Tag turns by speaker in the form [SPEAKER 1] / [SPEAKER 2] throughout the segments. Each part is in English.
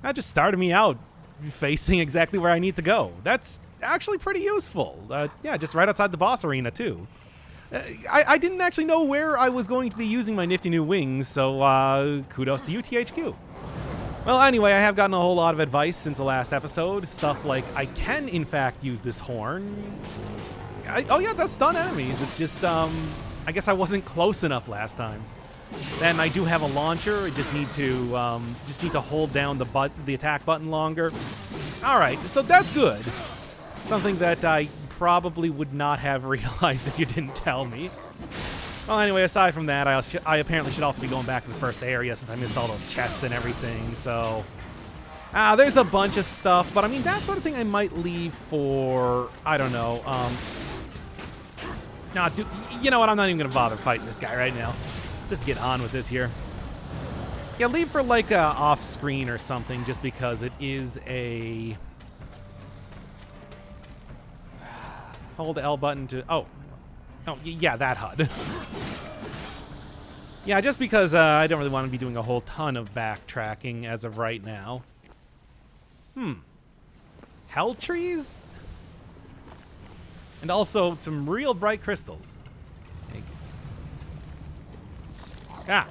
[SPEAKER 1] That just started me out facing exactly where I need to go. That's actually pretty useful. Yeah, just right outside the boss arena, too. I didn't actually know where I was going to be using my nifty new wings, so kudos to you, THQ. Well, anyway, I have gotten a whole lot of advice since the last episode. Stuff like I can, in fact, use this horn. Oh, yeah, it does stun enemies. It's just, I guess I wasn't close enough last time. Then I do have a launcher. I just need to hold down the attack button longer. All right, so that's good. Something that I probably would not have realized if you didn't tell me. Well, anyway, aside from that, I apparently should also be going back to the first area since I missed all those chests and everything. So, there's a bunch of stuff, but I mean that sort of thing I might leave for, I don't know. You know what? I'm not even gonna bother fighting this guy right now. Just get on with this here. Yeah, leave for like off screen or something, just because it is a. Hold the L button to. Oh, yeah, that HUD. Yeah, just because I don't really want to be doing a whole ton of backtracking as of right now. Hell trees? And also some real bright crystals. I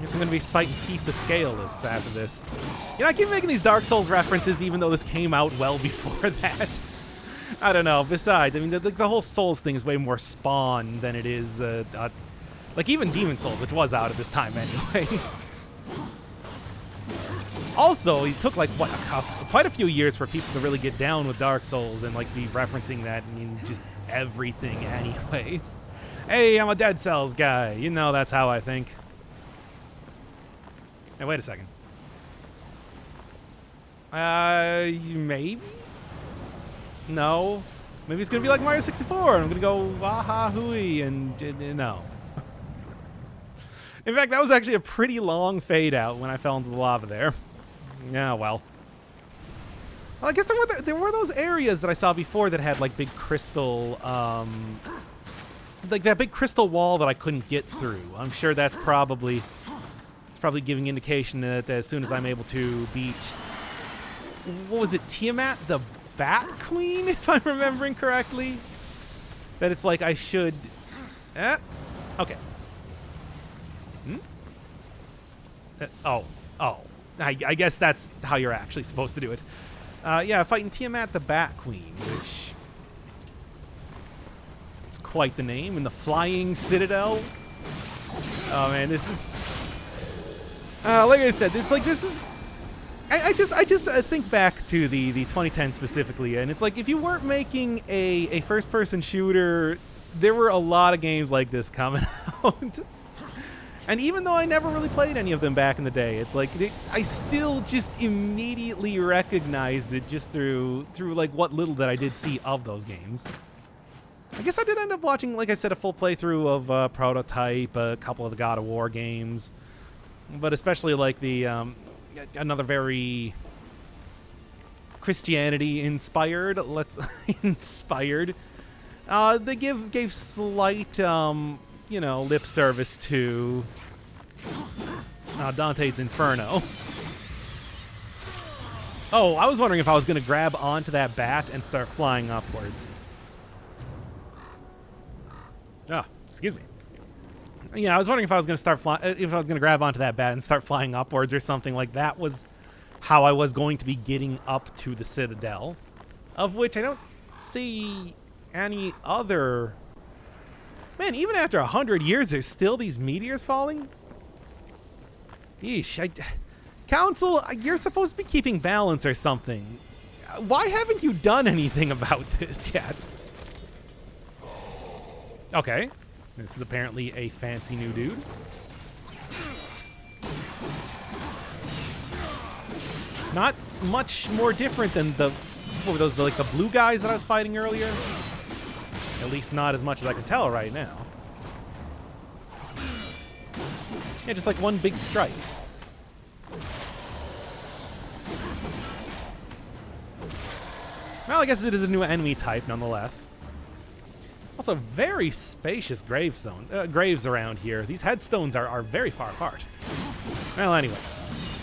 [SPEAKER 1] guess I'm going to be fighting Seath the Scaleless after this. You know, I keep making these Dark Souls references even though this came out well before that. I don't know. Besides, I mean, the whole Souls thing is way more Spawn than it is, like even Demon Souls, which was out at this time anyway. Also, it took like, what, quite a few years for people to really get down with Dark Souls and like be referencing that in just everything anyway. Hey, I'm a Dead Cells guy. You know that's how I think. Hey, wait a second. Maybe? No. Maybe it's going to be like Mario 64. I'm going to go waha hooey and no. In fact, that was actually a pretty long fade out when I fell into the lava there. Yeah, well. Well, I guess there were those areas that I saw before that had like big crystal, like that big crystal wall that I couldn't get through. I'm sure that's probably giving indication that as soon as I'm able to beat, what was it, Tiamat the Bat Queen, if I'm remembering correctly, that it's like I should. Okay. I guess that's how you're actually supposed to do it. Yeah, fighting Tiamat the Bat Queen, which is quite the name, in the Flying Citadel. Oh man, this is like I said, it's like this is. I just think back to the 2010 specifically, and it's like if you weren't making a first-person shooter, there were a lot of games like this coming out. And even though I never really played any of them back in the day, it's like I still just immediately recognized it just through like what little that I did see of those games. I guess I did end up watching, like I said, a full playthrough of Prototype, a couple of the God of War games, but especially like the another very Christianity-inspired. Inspired. They gave slight lip service to Dante's Inferno. Oh, I was wondering if I was going to grab onto that bat and start flying upwards. Excuse me. Yeah, I was wondering if I was going to grab onto that bat and start flying upwards or something like that was how I was going to be getting up to the Citadel, of which I don't see any other. Man, even after 100 years, there's still these meteors falling? Yeesh. Council, you're supposed to be keeping balance or something. Why haven't you done anything about this yet? Okay. This is apparently a fancy new dude. Not much more different than what were those, like the blue guys that I was fighting earlier? At least not as much as I can tell right now. Yeah, just like one big strike. Well, I guess it is a new enemy type nonetheless. Also, very spacious graves around here. These headstones are very far apart. Well, anyway.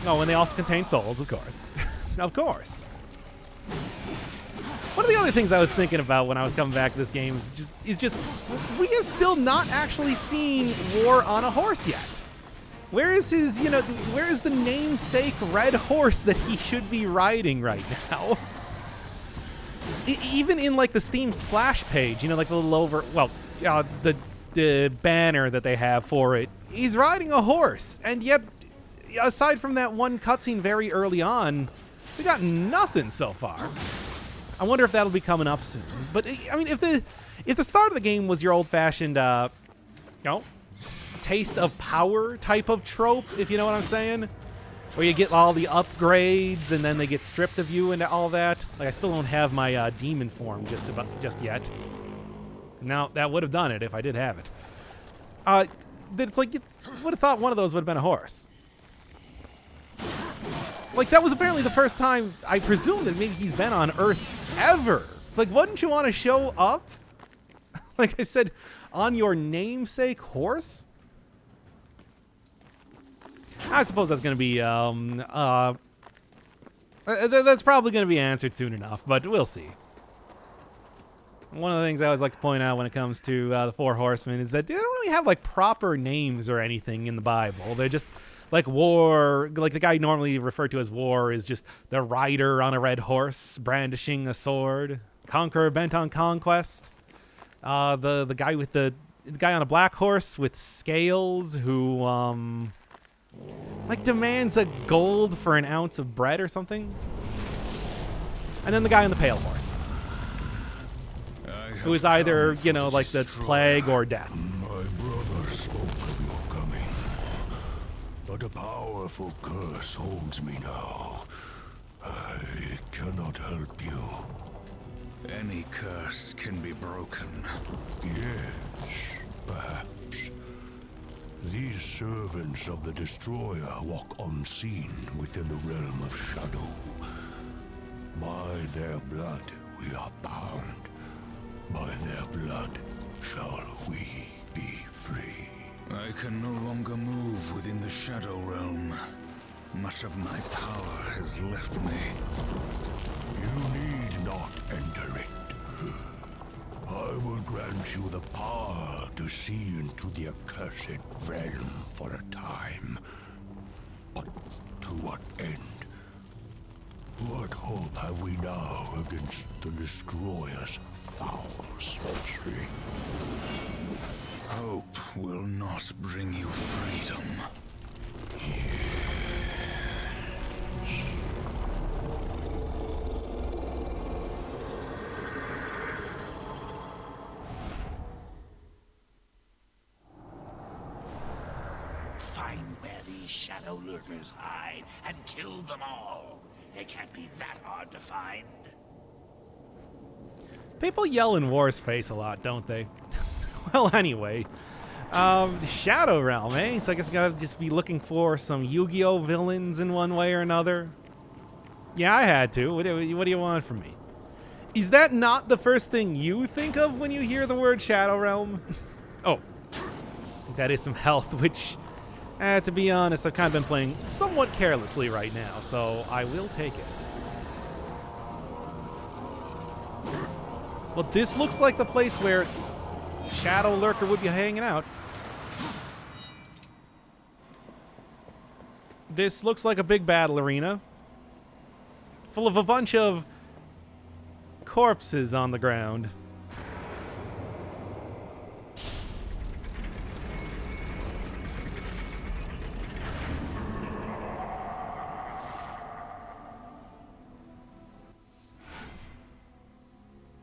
[SPEAKER 1] Oh, and they also contain souls, of course. Of course. One of the other things I was thinking about when I was coming back to this game is just we have still not actually seen War on a horse yet. Where is his, where is the namesake red horse that he should be riding right now? Even in like the Steam splash page, like the little over, well, the banner that they have for it, he's riding a horse, and yet, aside from that one cutscene very early on, we got nothing so far. I wonder if that'll be coming up soon. But I mean, if the start of the game was your old-fashioned, taste of power type of trope, if you know what I'm saying, where you get all the upgrades and then they get stripped of you and all that. Like, I still don't have my demon form just yet. Now that would have done it if I did have it. It's like you would have thought one of those would have been a horse. Like, that was apparently the first time I presume that maybe he's been on Earth ever. It's like, wouldn't you want to show up? Like I said, on your namesake horse? I suppose that's going to be, that's probably going to be answered soon enough, but we'll see. One of the things I always like to point out when it comes to the Four Horsemen is that they don't really have, like, proper names or anything in the Bible. They're just, like, War, like the guy normally referred to as War is just the rider on a red horse, brandishing a sword, conqueror bent on conquest. The guy with the guy on a black horse with scales who, like, demands a gold for an ounce of bread or something. And then the guy on the pale horse, who is either, like the plague or death.
[SPEAKER 2] My brother spoke of your coming, but a powerful curse holds me now. I cannot help you.
[SPEAKER 3] Any curse can be broken.
[SPEAKER 2] Yes, perhaps. These servants of the Destroyer walk unseen within the realm of shadow. By their blood we are bound. By their blood shall we be free.
[SPEAKER 3] I can no longer move within the Shadow Realm. Much of my power has left me.
[SPEAKER 2] You need not enter it. I will grant you the power to see into the accursed realm for a time. But to what end? What hope have we now against the Destroyer's foul sorcery?
[SPEAKER 3] Hope will not bring you freedom.
[SPEAKER 4] Find where these shadow lurkers hide and kill them all. They can't be that hard to find.
[SPEAKER 1] People yell in War's face a lot, don't they? Well, anyway. Shadow Realm, eh? So I guess I gotta just be looking for some Yu-Gi-Oh! Villains in one way or another. Yeah, I had to. What do you want from me? Is that not the first thing you think of when you hear the word Shadow Realm? Oh. That is some health, which, to be honest, I've kind of been playing somewhat carelessly right now, so I will take it. Well, this looks like the place where Shadow Lurker would be hanging out. This looks like a big battle arena full of a bunch of corpses on the ground.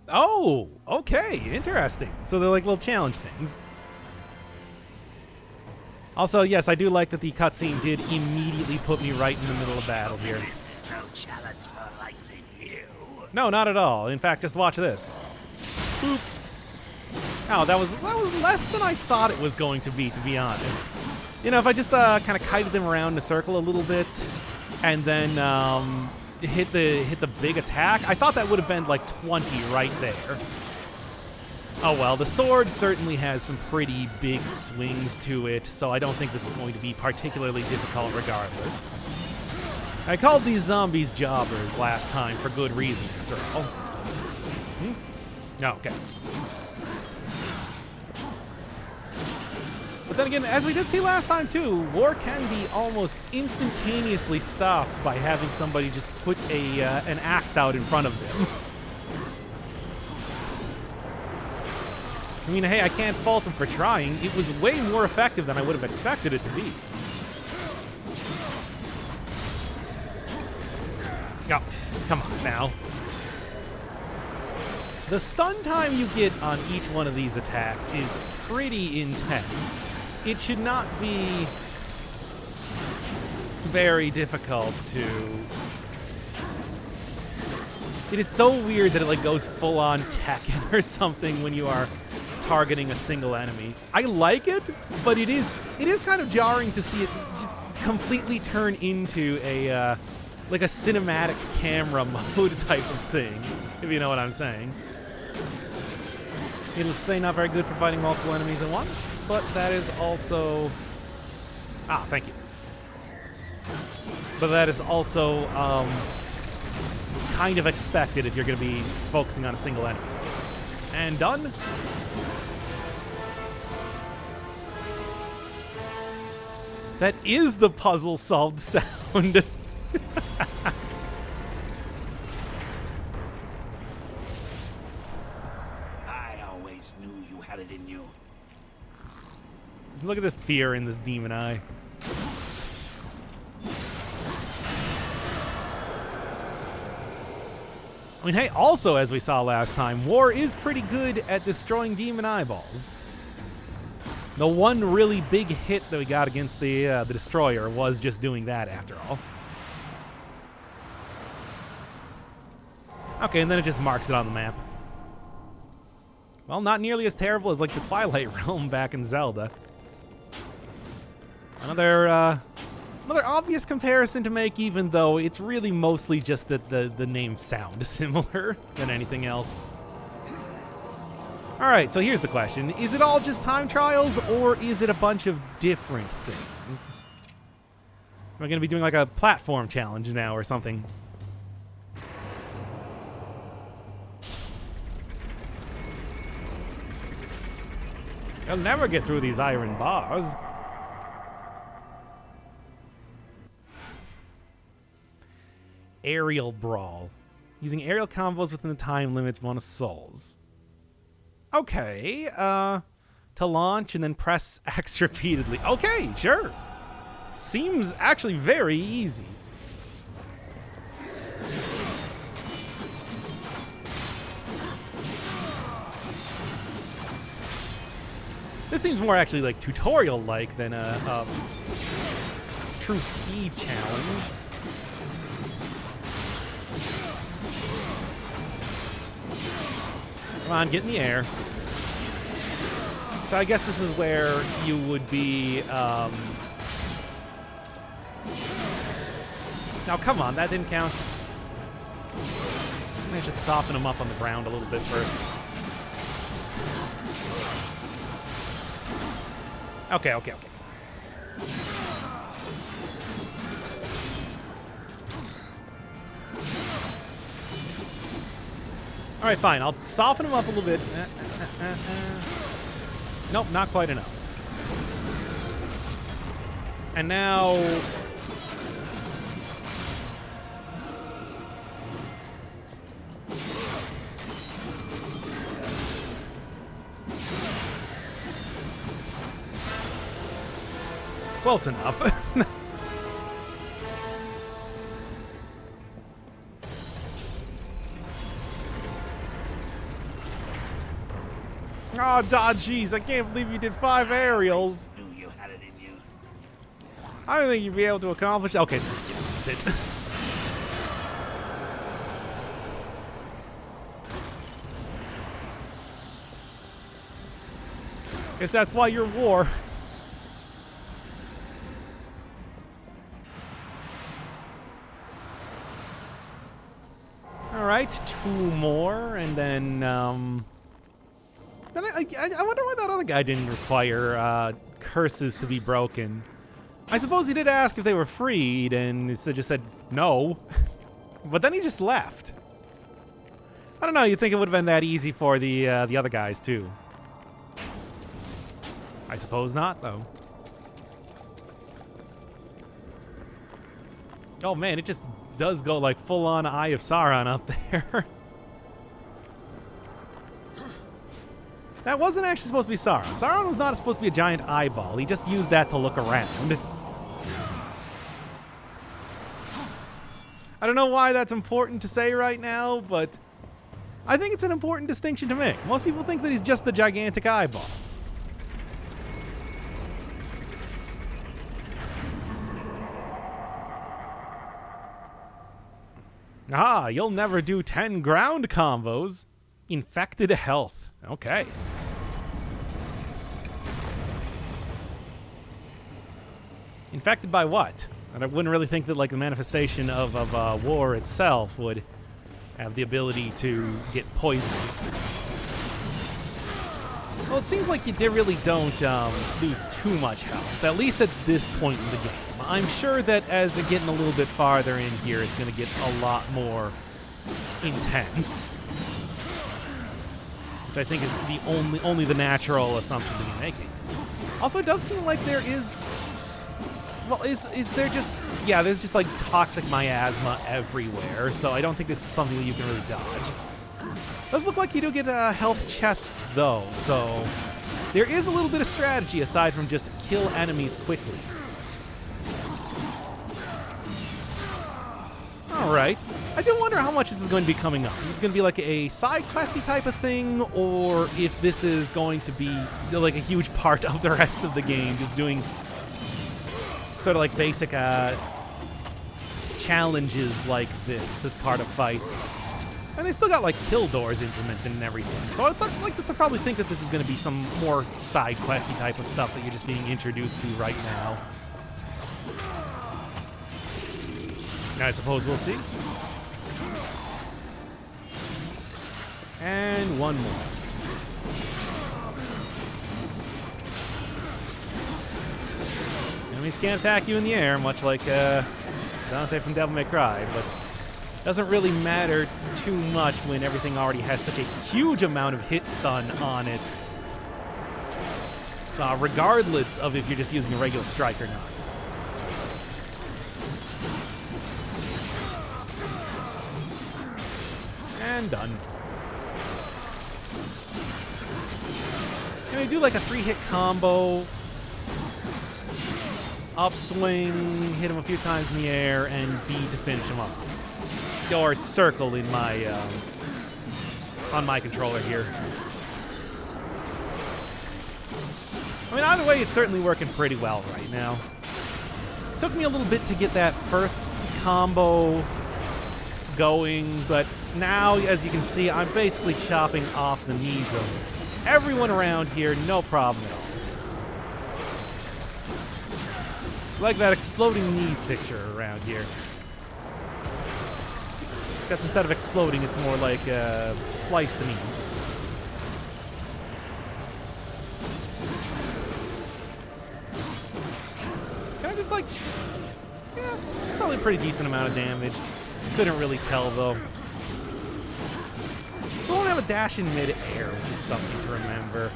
[SPEAKER 1] Oh, okay, interesting. So they're like little challenge things. Also, yes, I do like that the cutscene did immediately put me right in the middle of battle here.
[SPEAKER 4] This is no challenge for likes in you.
[SPEAKER 1] No, not at all. In fact, just watch this. Boop. Oh, that was less than I thought it was going to be honest. You know, if I just kind of kited them around in a circle a little bit, and then hit the big attack, I thought that would have been like 20 right there. Oh well, the sword certainly has some pretty big swings to it, so I don't think this is going to be particularly difficult regardless. I called these zombies jobbers last time for good reason, after all. No, okay. But then again, as we did see last time too, war can be almost instantaneously stopped by having somebody just put an axe out in front of them. I mean, hey, I can't fault them for trying. It was way more effective than I would have expected it to be. Oh, come on now. The stun time you get on each one of these attacks is pretty intense. It should not be very difficult to... It is so weird that it like goes full-on Tekken or something when you are targeting a single enemy. I like it, but it is kind of jarring to see it just completely turn into a like a cinematic camera mode type of thing, if you know what I'm saying. Needless to say, not very good for fighting multiple enemies at once, but that is also... Ah, thank you. But that is also kind of expected if you're going to be focusing on a single enemy. And done. That is the puzzle solved sound.
[SPEAKER 4] I always knew you had it in you.
[SPEAKER 1] Look at the fear in this demon eye. I mean, hey, also, as we saw last time, War is pretty good at destroying demon eyeballs. The one really big hit that we got against the Destroyer was just doing that, after all. Okay, and then it just marks it on the map. Well, not nearly as terrible as, like, the Twilight Realm back in Zelda. Another obvious comparison to make, even though it's really mostly just that the names sound similar than anything else. All right, so here's the question. Is it all just time trials, or is it a bunch of different things? Am I going to be doing like a platform challenge now or something? I'll never get through these iron bars. Aerial Brawl. Using aerial combos within the time limits bonus souls. Okay, to launch and then press X repeatedly. Okay, sure. Seems actually very easy. This seems more actually like tutorial-like than a true speed challenge. Come on, get in the air. So I guess this is where you would be... Now, come on, that didn't count. I should soften them up on the ground a little bit first. Okay. All right, fine. I'll soften them up a little bit. Nope, not quite enough. And now... Close enough. Oh, jeez, I can't believe you did 5 aerials.
[SPEAKER 4] I knew you had it in you.
[SPEAKER 1] I don't think you'd be able to accomplish... Okay, just get with it. Guess that's why you're War. All right, 2 more, and then I wonder why that other guy didn't require curses to be broken. I suppose he did ask if they were freed, and he just said no. But then he just left. I don't know, you'd think it would have been that easy for the other guys, too. I suppose not, though. Oh, man, it just does go, like, full-on Eye of Sauron up there. That wasn't actually supposed to be Sauron. Sauron was not supposed to be a giant eyeball. He just used that to look around. I don't know why that's important to say right now, but I think it's an important distinction to make. Most people think that he's just the gigantic eyeball. Ah, you'll never do 10 ground combos. Infected health. Okay. Infected by what? And I wouldn't really think that like the manifestation of war itself would have the ability to get poisoned. Well, it seems like you really don't lose too much health, at least at this point in the game. I'm sure that as you're getting a little bit farther in here, it's going to get a lot more intense. Which I think is the only the natural assumption to be making. Also, it does seem like there is... Well, is there just... Yeah, there's just like toxic miasma everywhere, so I don't think this is something that you can really dodge. Does look like you do get health chests, though, so there is a little bit of strategy aside from just kill enemies quickly. Alright. I do wonder how much this is going to be coming up. Is this going to be like a side questy type of thing, or if this is going to be like a huge part of the rest of the game, just doing sort of like basic challenges like this as part of fights. And they still got like kill doors implemented and everything. So I probably think that this is going to be some more side questy type of stuff that you're just being introduced to right now. I suppose we'll see. And one more. Enemies can't attack you in the air, much like Dante from Devil May Cry, but doesn't really matter too much when everything already has such a huge amount of hit stun on it, regardless of if you're just using a regular strike or not. And done. Can I do like a 3-hit combo? Upswing, hit him a few times in the air, and B to finish him up. Or it's circle in my on my controller here. I mean, either way, it's certainly working pretty well right now. Took me a little bit to get that first combo going, but now, as you can see, I'm basically chopping off the knees of everyone around here, no problem at all. Like that exploding knees picture around here. Except instead of exploding, it's more like slice the knees. Can I just like... Yeah, probably a pretty decent amount of damage. Couldn't really tell, though. We won't have a dash in mid-air, which is something to remember.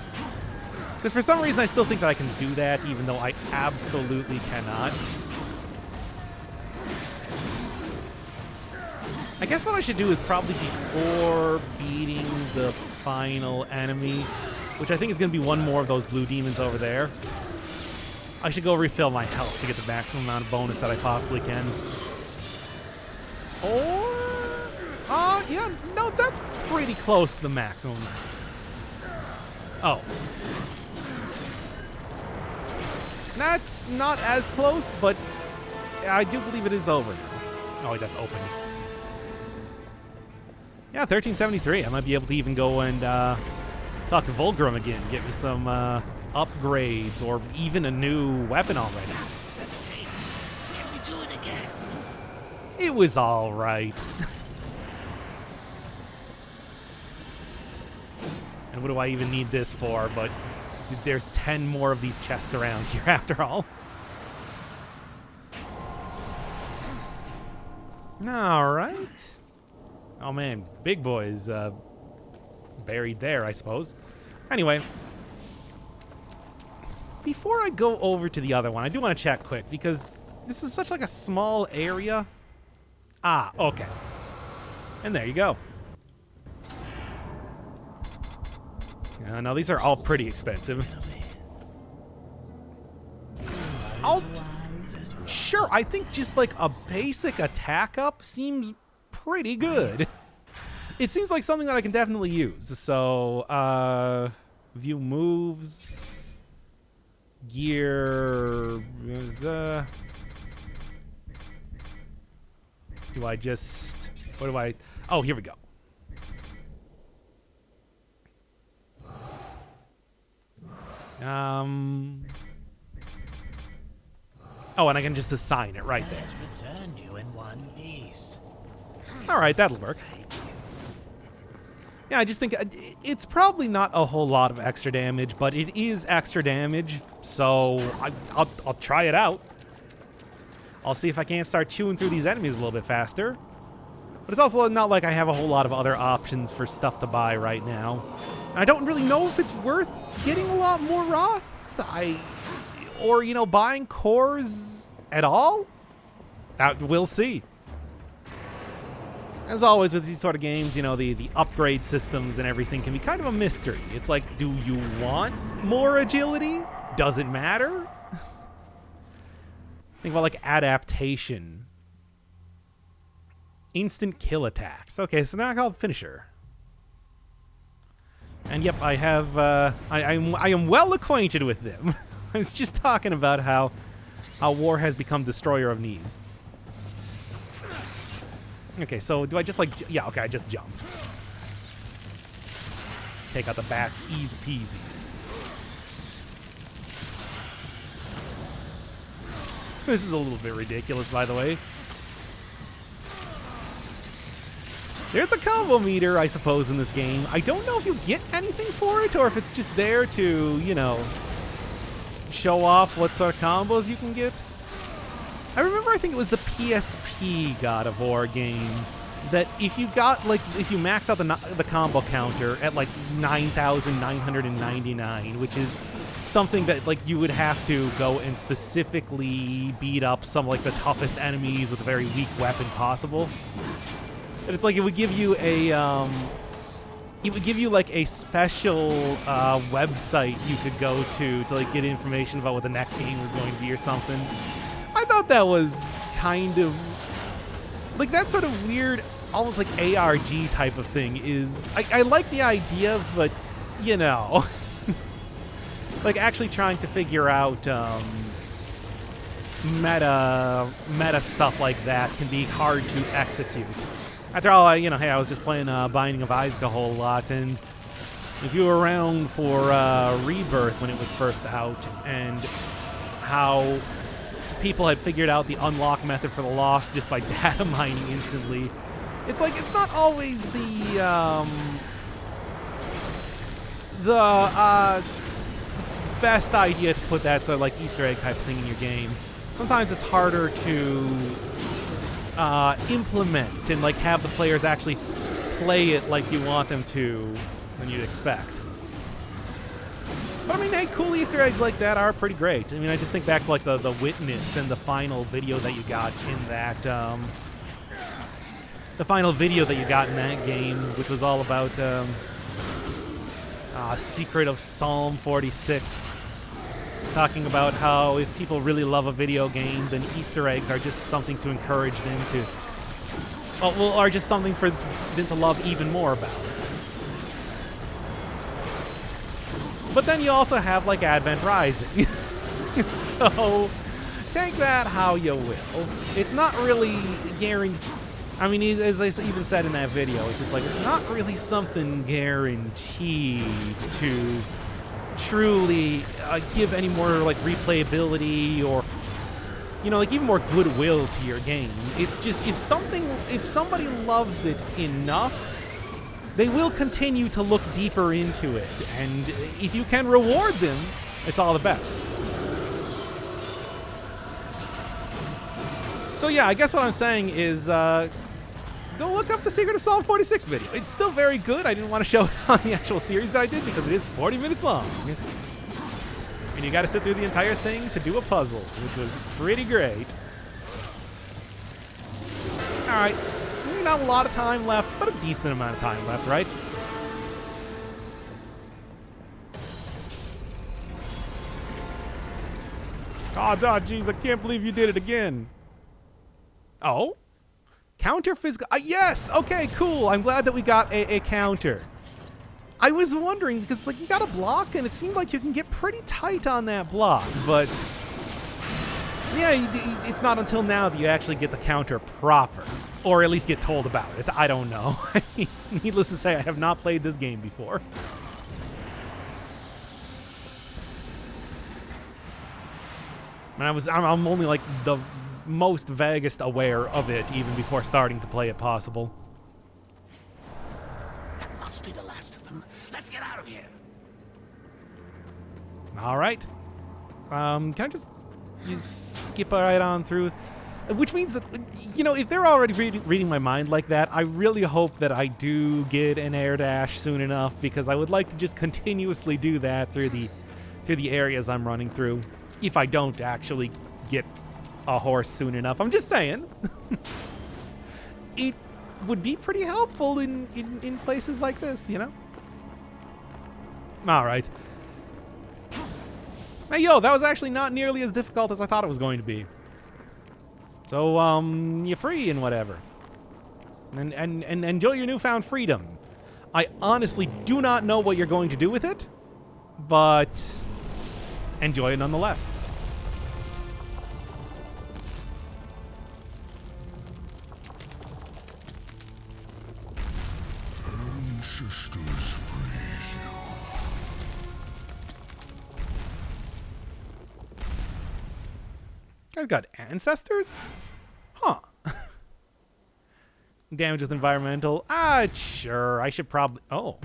[SPEAKER 1] Because for some reason I still think that I can do that, even though I absolutely cannot. I guess what I should do is probably before beating the final enemy, which I think is going to be one more of those blue demons over there, I should go refill my health to get the maximum amount of bonus that I possibly can. Or... yeah, no, that's pretty close to the maximum. Oh. That's not as close, but I do believe it is over now. Oh, that's open. Yeah, 1373. I might be able to even go and talk to Vulgrim again, get me some upgrades, or even a new weapon already.
[SPEAKER 4] 17. Can we do it again?
[SPEAKER 1] It was all right. And what do I even need this for? But there's 10 more of these chests around here after all. All right. Oh man, big boy's buried there, I suppose. Anyway, before I go over to the other one, I do want to check quick because this is such like a small area. Ah, okay. And there you go. Now these are all pretty expensive. Sure, I think just like a basic attack up seems pretty good. It seems like something that I can definitely use. So, view moves, gear. Do I just? What do I? Oh, here we go. Oh, and I can just assign it right there.
[SPEAKER 4] Returned you in one piece.
[SPEAKER 1] All right, that'll work. Yeah, I just think it's probably not a whole lot of extra damage, but it is extra damage, so I'll try it out. I'll see if I can't start chewing through these enemies a little bit faster. But it's also not like I have a whole lot of other options for stuff to buy right now. And I don't really know if it's worth getting a lot more Roth. Or, you know, buying cores at all? We'll see. As always with these sort of games, you know, the upgrade systems and everything can be kind of a mystery. It's like, do you want more agility? Does it matter? Think about, like, adaptation. Instant kill attacks. Okay, so now I call it finisher. And yep, I have, I am well acquainted with them. I was just talking about how war has become destroyer of knees. Okay, so do I just like... Yeah, okay, I just jump. Take out the bats, easy peasy. This is a little bit ridiculous, by the way. There's a combo meter, I suppose, in this game. I don't know if you get anything for it, or if it's just there to, you know, show off what sort of combos you can get. I remember, I think it was the PSP God of War game, that if you got, like, if you max out the combo counter at, like, 9,999, which is something that, like, you would have to go and specifically beat up some, like, the toughest enemies with a very weak weapon possible. And it's like it would give you a, like a special website you could go to like get information about what the next game was going to be or something. I thought that was kind of like that sort of weird, almost like ARG type of thing. Is I like the idea, but you know, like actually trying to figure out meta stuff like that can be hard to execute. After all, you know, hey, I was just playing Binding of Isaac a whole lot, and if you were around for Rebirth when it was first out, and how people had figured out the unlock method for the Lost just by data mining instantly, it's like it's not always the best idea to put that sort of like Easter egg type thing in your game. Sometimes it's harder to implement and like have the players actually play it like you want them to than you'd expect. But I mean, hey, cool Easter eggs like that are pretty great. I mean, I just think back to like the Witness and the final video that you got in that game, which was all about Secret of Psalm 46. Talking about how if people really love a video game, then Easter eggs are just something to encourage them to, well, are just something for them to love even more about. But then you also have like Advent Rising. So take that how you will. It's not really guaranteed. I mean, as they even said in that video, it's just like it's not really something guaranteed to truly give any more like replayability or, you know, like even more goodwill to your game. It's just if somebody loves it enough, they will continue to look deeper into it, and if you can reward them, it's all the better. So yeah, I guess what I'm saying is go look up the Secret of Psalm 46 video. It's still very good. I didn't want to show it on the actual series that I did because it is 40 minutes long. And you got to sit through the entire thing to do a puzzle, which was pretty great. All right, not a lot of time left, but a decent amount of time left, right? Oh, jeez, I can't believe you did it again. Oh? Counter physical. Yes! Okay, cool. I'm glad that we got a counter. I was wondering, because like you got a block, and it seemed like you can get pretty tight on that block, but yeah, it's not until now that you actually get the counter proper, or at least get told about it. I don't know. Needless to say, I have not played this game before. And I'm only like the most vaguest aware of it even before starting to play it possible.
[SPEAKER 4] That must be the last of them. Let's get out of here.
[SPEAKER 1] All right. Can I just skip right on through? Which means that, you know, if they're already reading my mind like that, I really hope that I do get an air dash soon enough, because I would like to just continuously do that through the areas I'm running through. If I don't actually get a horse soon enough. I'm just saying. It would be pretty helpful in places like this, you know? All right. Hey, yo, that was actually not nearly as difficult as I thought it was going to be. So, you're free and whatever. And enjoy your newfound freedom. I honestly do not know what you're going to do with it, but enjoy it nonetheless.
[SPEAKER 2] Ancestors praise you.
[SPEAKER 1] Guys got ancestors? Huh. Damage with environmental. Sure. I should probably... Oh,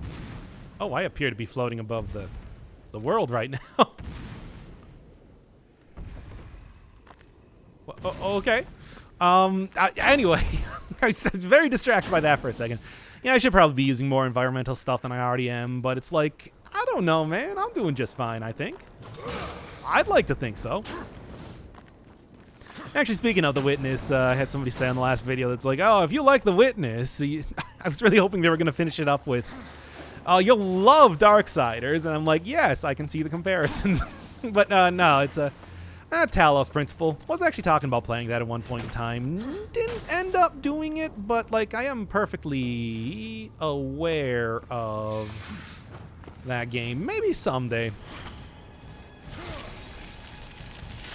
[SPEAKER 1] I appear to be floating above the world right now. Okay. Anyway, I was very distracted by that for a second. Yeah, I should probably be using more environmental stuff than I already am, but it's like, I don't know, man. I'm doing just fine, I think. I'd like to think so. Actually, speaking of The Witness, I had somebody say on the last video that's like, oh, if you like The Witness, I was really hoping they were going to finish it up with, oh, you'll love Darksiders. And I'm like, yes, I can see the comparisons. But no, it's a Talos Principle. Was actually talking about playing that at one point in time. Didn't end up doing it, but like I am perfectly aware of that game. Maybe someday.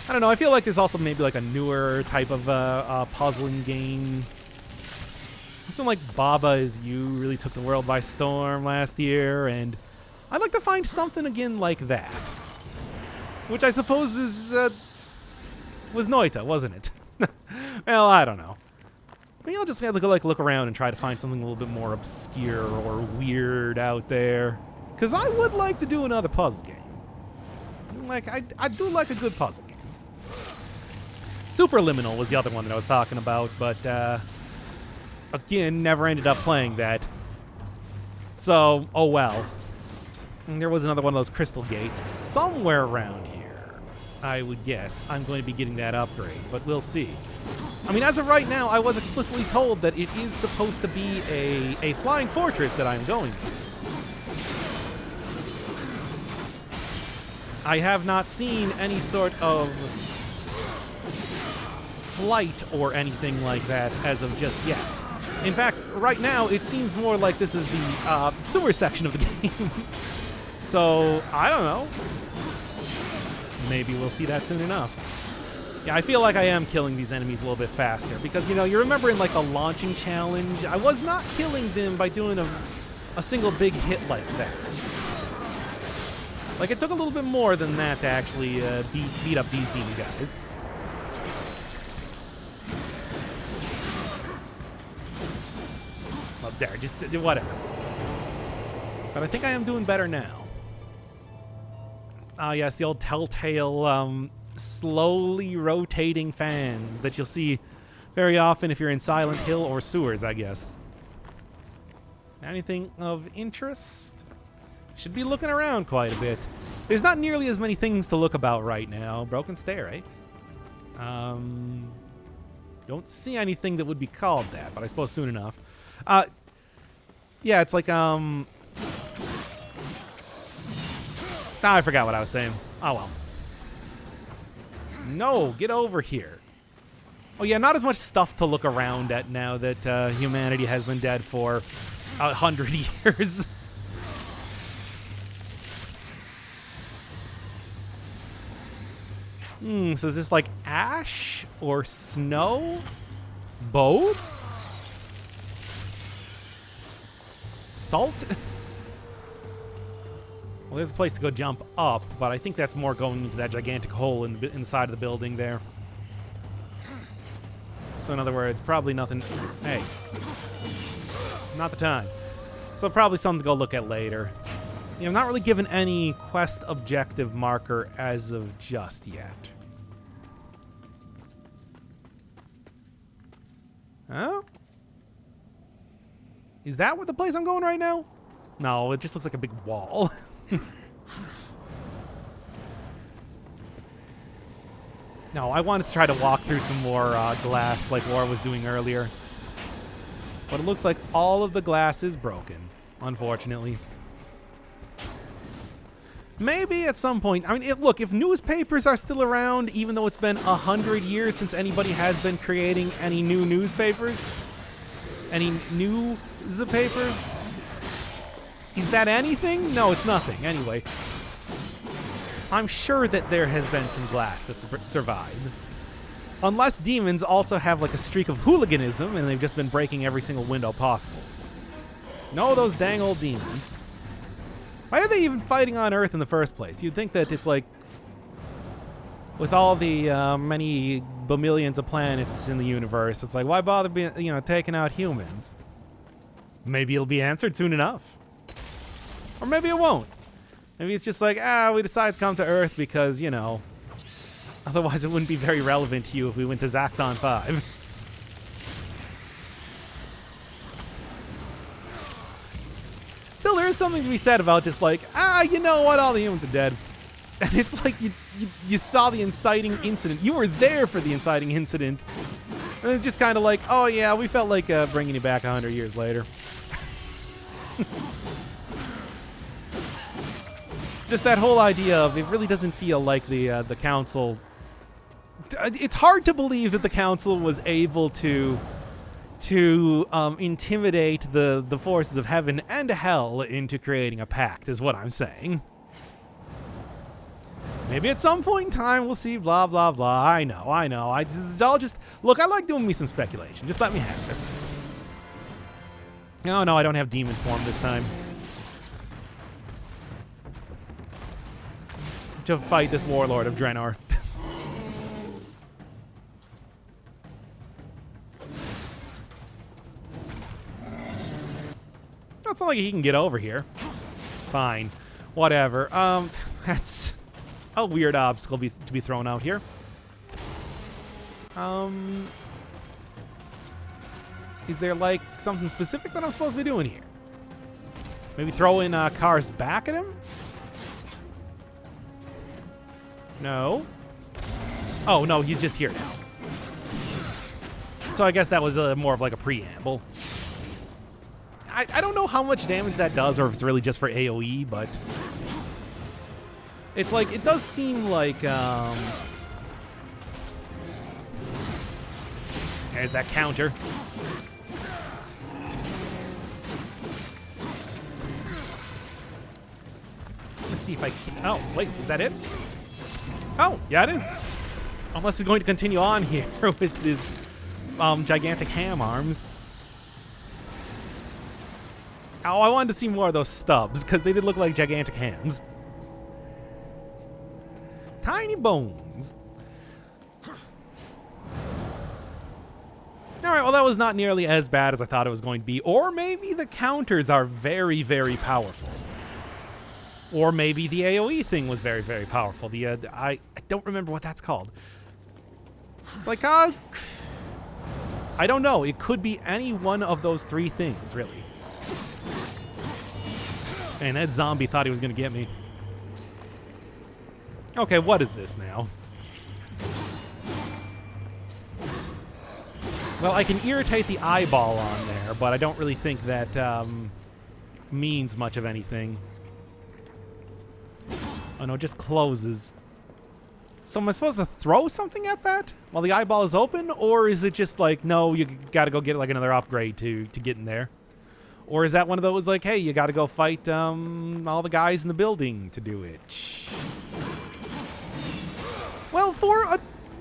[SPEAKER 1] I don't know. I feel like there's also maybe like a newer type of puzzling game. Something like Baba Is You really took the world by storm last year, and I'd like to find something again like that. Which I suppose was Noita, wasn't it? Well, I don't know. Maybe I'll just have to look around and try to find something a little bit more obscure or weird out there. Because I would like to do another puzzle game. Like, I do like a good puzzle game. Superliminal was the other one that I was talking about, but again, never ended up playing that. So, oh well. And there was another one of those crystal gates somewhere around here. I would guess I'm going to be getting that upgrade, but we'll see. I mean, as of right now, I was explicitly told that it is supposed to be a flying fortress that I'm going to. I have not seen any sort of flight or anything like that as of just yet. In fact, right now, it seems more like this is the sewer section of the game. So, I don't know. Maybe we'll see that soon enough. Yeah, I feel like I am killing these enemies a little bit faster because, you know, you remember in like the launching challenge, I was not killing them by doing a single big hit like that. Like, it took a little bit more than that to actually beat up these demon guys. Well, there, just whatever. But I think I am doing better now. Yes, the old telltale slowly rotating fans that you'll see very often if you're in Silent Hill or sewers, I guess. Anything of interest? Should be looking around quite a bit. There's not nearly as many things to look about right now. Broken stair, right? Don't see anything that would be called that, but I suppose soon enough. Yeah, it's like, I forgot what I was saying. Oh, well. No, get over here. Oh, yeah, not as much stuff to look around at now that humanity has been dead for 100 years. So is this like ash or snow? Both? Salt? Well, there's a place to go jump up, but I think that's more going into that gigantic hole in the side of the building there. So in other words, probably nothing. Hey, not the time. So probably something to go look at later. You know, I'm not really given any quest objective marker as of just yet. Huh? Is that what the place I'm going right now? No, it just looks like a big wall. No, I wanted to try to walk through some more glass like Laura was doing earlier. But it looks like all of the glass is broken, unfortunately. Maybe at some point, I mean, look, if newspapers are still around, even though it's been 100 years since anybody has been creating any new newspapers, any newspapers, is that anything? No, it's nothing. Anyway, I'm sure that there has been some glass that's survived. Unless demons also have like a streak of hooliganism and they've just been breaking every single window possible. No, those dang old demons. Why are they even fighting on Earth in the first place? You'd think that it's like, with all the many bamillions of planets in the universe, it's like, why bother being, taking out humans? Maybe it'll be answered soon enough. Or maybe it won't. Maybe it's just like, we decided to come to Earth because, otherwise it wouldn't be very relevant to you if we went to Zaxxon 5. Still, there is something to be said about just like, you know what, all the humans are dead. And it's like you saw the inciting incident. You were there for the inciting incident. And it's just kind of like, oh yeah, we felt like bringing you back 100 years later. It's just that whole idea of it really doesn't feel like the council. It's hard to believe that the council was able to intimidate the forces of heaven and hell into creating a pact, is what I'm saying. Maybe at some point in time we'll see blah, blah, blah. I know. It's all just... Look, I like doing me some speculation. Just let me have this. Oh, no, I don't have demon form this time. To fight this warlord of Draenor. It's not like he can get over here. Fine. Whatever. That's a weird obstacle to be thrown out here. Is there, like, something specific that I'm supposed to be doing here? Maybe throw in cars back at him? No. Oh, no, he's just here now. So I guess that was more of like a preamble. I don't know how much damage that does or if it's really just for AoE, but it's like, it does seem like, there's that counter. Let's see if I can, oh, wait, is that it? Oh, yeah, it is. Unless it's going to continue on here with his gigantic ham arms. Oh, I wanted to see more of those stubs, because they did look like gigantic hams. Tiny bones. Alright, well that was not nearly as bad as I thought it was going to be. Or maybe the counters are very, very powerful. Or maybe the AoE thing was very, very powerful. I don't remember what that's called. It's like, I don't know. It could be any one of those three things, really. And that zombie thought he was going to get me. Okay, what is this now? Well, I can irritate the eyeball on there, but I don't really think that means much of anything. Oh no, it just closes. So am I supposed to throw something at that while the eyeball is open? Or is it just like, no, you gotta go get like another upgrade to get in there? Or is that one of those like, hey, you gotta go fight all the guys in the building to do it? Well, for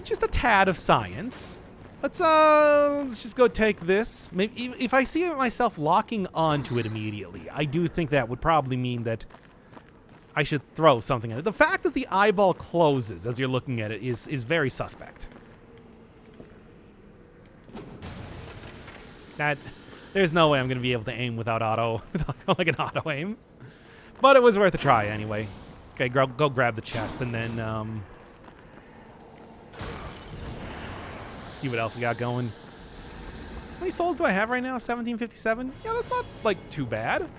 [SPEAKER 1] just a tad of science, let's just go take this. Maybe if I see myself locking onto it immediately, I do think that would probably mean that I should throw something at it. The fact that the eyeball closes as you're looking at it is very suspect. There's no way I'm going to be able to aim without like an auto aim. But it was worth a try anyway. Okay, go grab the chest and then see what else we got going. How many souls do I have right now? 1757? Yeah, that's not like too bad.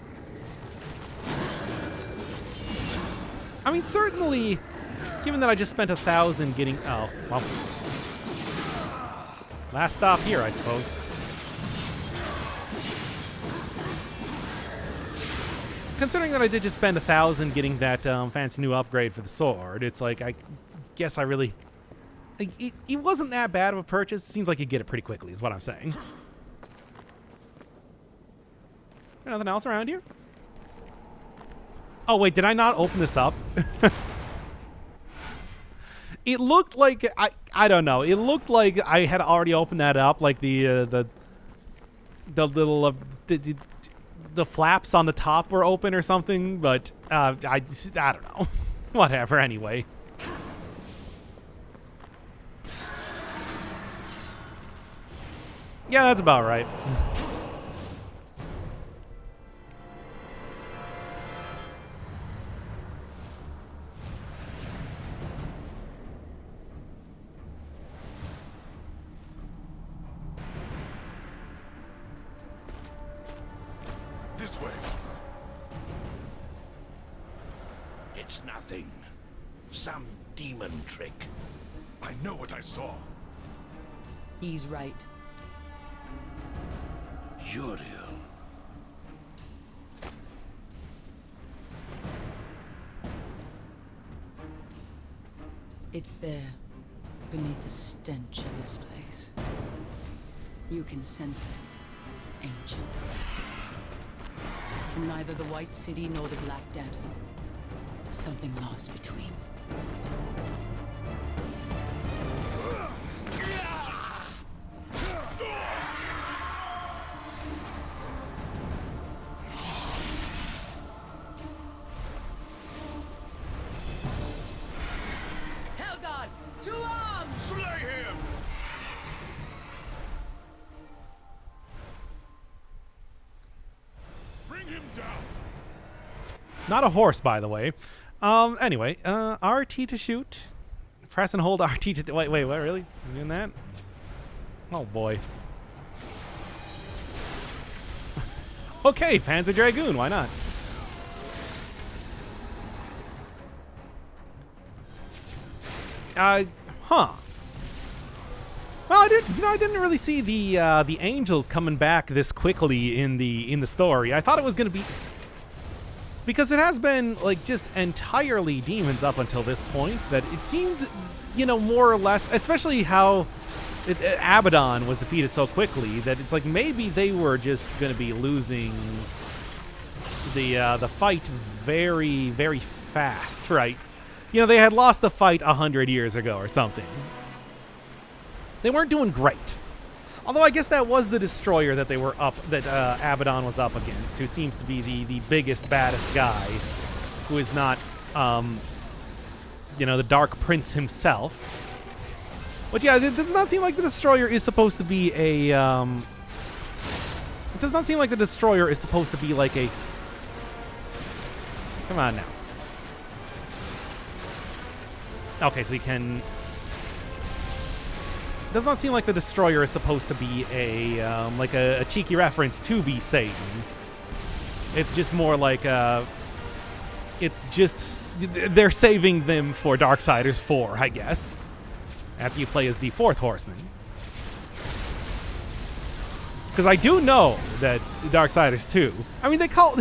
[SPEAKER 1] I mean, certainly, given that I just spent 1,000 getting... Oh, well. Last stop here, I suppose. Considering that I did just spend 1,000 getting that fancy new upgrade for the sword, it's like, I guess I really... It wasn't that bad of a purchase. Seems like you get it pretty quickly, is what I'm saying. Nothing else around here? Oh, wait, did I not open this up? It looked like, I don't know. It looked like I had already opened that up, like the little, the flaps on the top were open or something, but I don't know. Whatever, anyway. Yeah, that's about right.
[SPEAKER 2] This way.
[SPEAKER 4] It's nothing. Some demon trick.
[SPEAKER 2] I know what I saw.
[SPEAKER 5] He's right.
[SPEAKER 4] Uriel.
[SPEAKER 5] It's there, beneath the stench of this place. You can sense it, ancient. From neither the White City nor the Black Depths. Something lost between. Hellgod, to arms!
[SPEAKER 2] Slay him! Bring him down.
[SPEAKER 1] Not a horse, by the way. Anyway, RT to shoot. Press and hold RT to... Wait, what, really? You doing that? Oh, boy. Okay, Panzer Dragoon, why not? Huh. Well, I didn't really see the angels coming back this quickly in the story. I thought it was going to be... Because it has been, like, just entirely demons up until this point, that it seemed, you know, more or less, especially how Abaddon was defeated so quickly, that it's like maybe they were just going to be losing the fight very, very fast, right? You know, they had lost the fight 100 years ago or something. They weren't doing great. Although I guess that was the destroyer that they were Abaddon was up against, who seems to be the biggest, baddest guy, who is not, you know, the Dark Prince himself. But yeah, it does not seem like the destroyer is supposed to be a, it does not seem like the destroyer is supposed to be like a... Come on now. Okay, so you can... does not seem like the destroyer is supposed to be a cheeky reference to be Satan. It's just more like it's just they're saving them for Darksiders 4, I guess. After you play as the fourth horseman. Because I do know that Darksiders 2, I mean, they call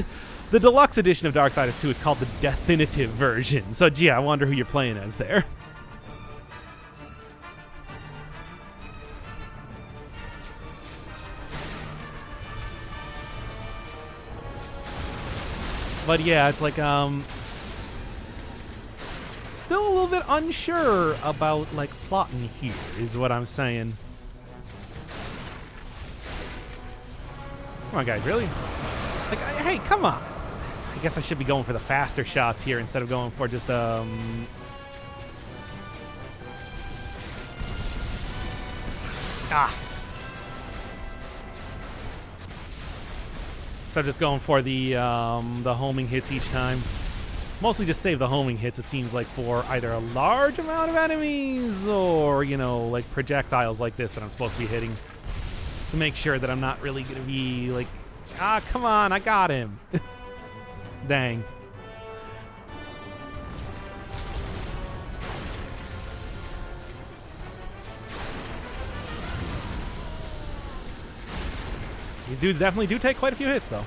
[SPEAKER 1] the deluxe edition of Darksiders 2 is called the definitive version. So gee, I wonder who you're playing as there. But yeah, it's like, still a little bit unsure about, like, plotting here, is what I'm saying. Come on, guys, really? Like, hey, come on. I guess I should be going for the faster shots here instead of going for just, Ah. So just going for the homing hits each time. Mostly just save the homing hits, it seems like, for either a large amount of enemies or, you know, like projectiles like this that I'm supposed to be hitting. To make sure that I'm not really going to be like, ah, come on, I got him. Dang. These dudes definitely do take quite a few hits, though.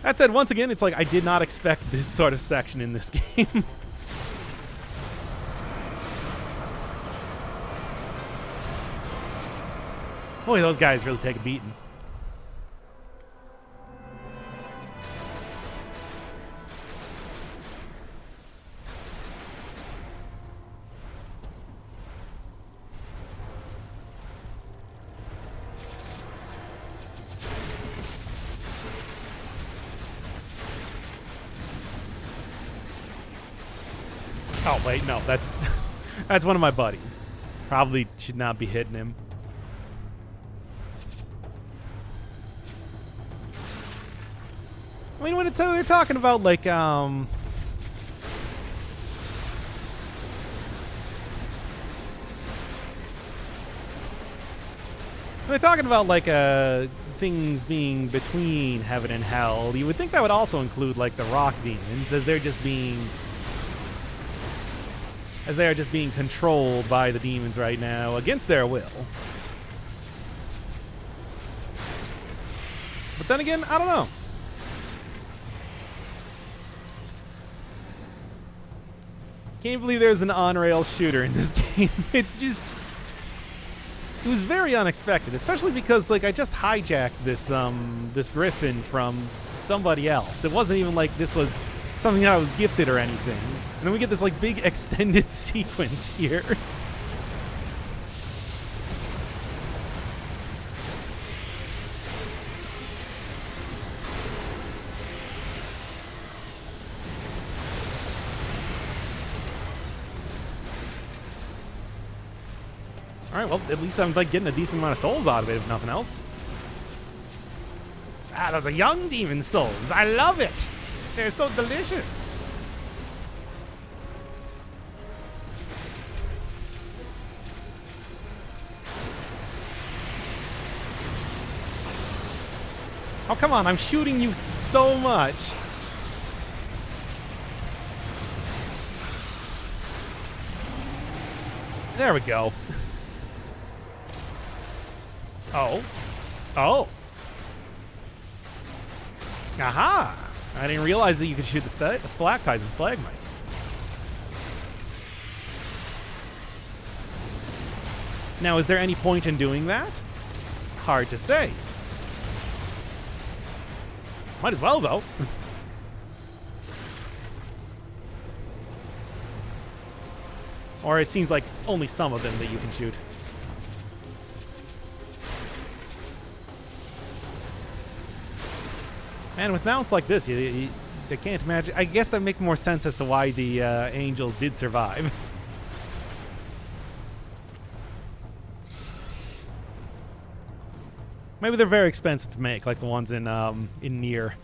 [SPEAKER 1] That said, once again, it's like I did not expect this sort of section in this game. Boy, those guys really take a beating. Oh, wait, no, that's that's one of my buddies. Probably should not be hitting him. I mean, when they're talking about, like, when they're talking about, like, things being between heaven and hell, you would think that would also include, like, the rock demons, as they are just being controlled by the demons right now against their will. But then again, I don't know. Can't believe there's an on-rail shooter in this game. It's just... It was very unexpected, especially because, like, I just hijacked this this griffin from somebody else. It wasn't even like this was something that I was gifted or anything. And then we get this, like, big extended sequence here. Alright, well, at least I'm, like, getting a decent amount of souls out of it, if nothing else. Ah, those are young demon souls. I love it. They're so delicious. Oh, come on, I'm shooting you so much. There we go. Oh. Oh. Aha! I didn't realize that you could shoot the stalactites and stalagmites. Now, is there any point in doing that? Hard to say. Might as well, though. Or it seems like only some of them that you can shoot. Man, with mounts like this, they can't imagine. I guess that makes more sense as to why the angels did survive. Maybe they're very expensive to make, like the ones in Nier.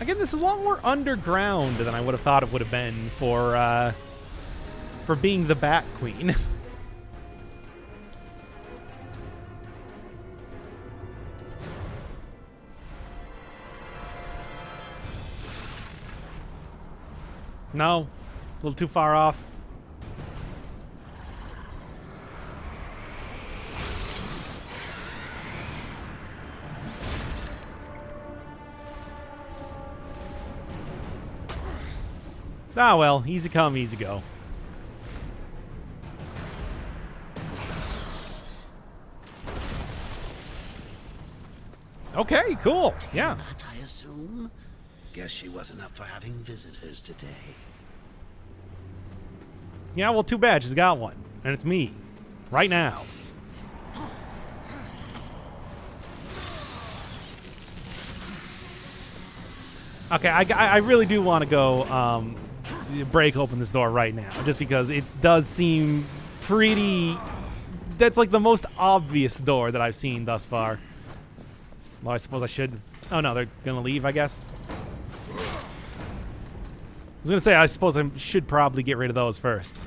[SPEAKER 1] Again, this is a lot more underground than I would have thought it would have been for being the Bat Queen. No, a little too far off. Ah, well, easy come, easy go. Okay, cool. Yeah.
[SPEAKER 4] Tiamat, I assume? Guess she wasn't up for having visitors today.
[SPEAKER 1] Yeah, well, too bad. She's got one. And it's me. Right now. Okay, I really do want to go break open this door right now. Just because it does seem pretty... That's like the most obvious door that I've seen thus far. Well, I suppose I should... Oh, no, they're going to leave, I guess. I was going to say, I suppose I should probably get rid of those first.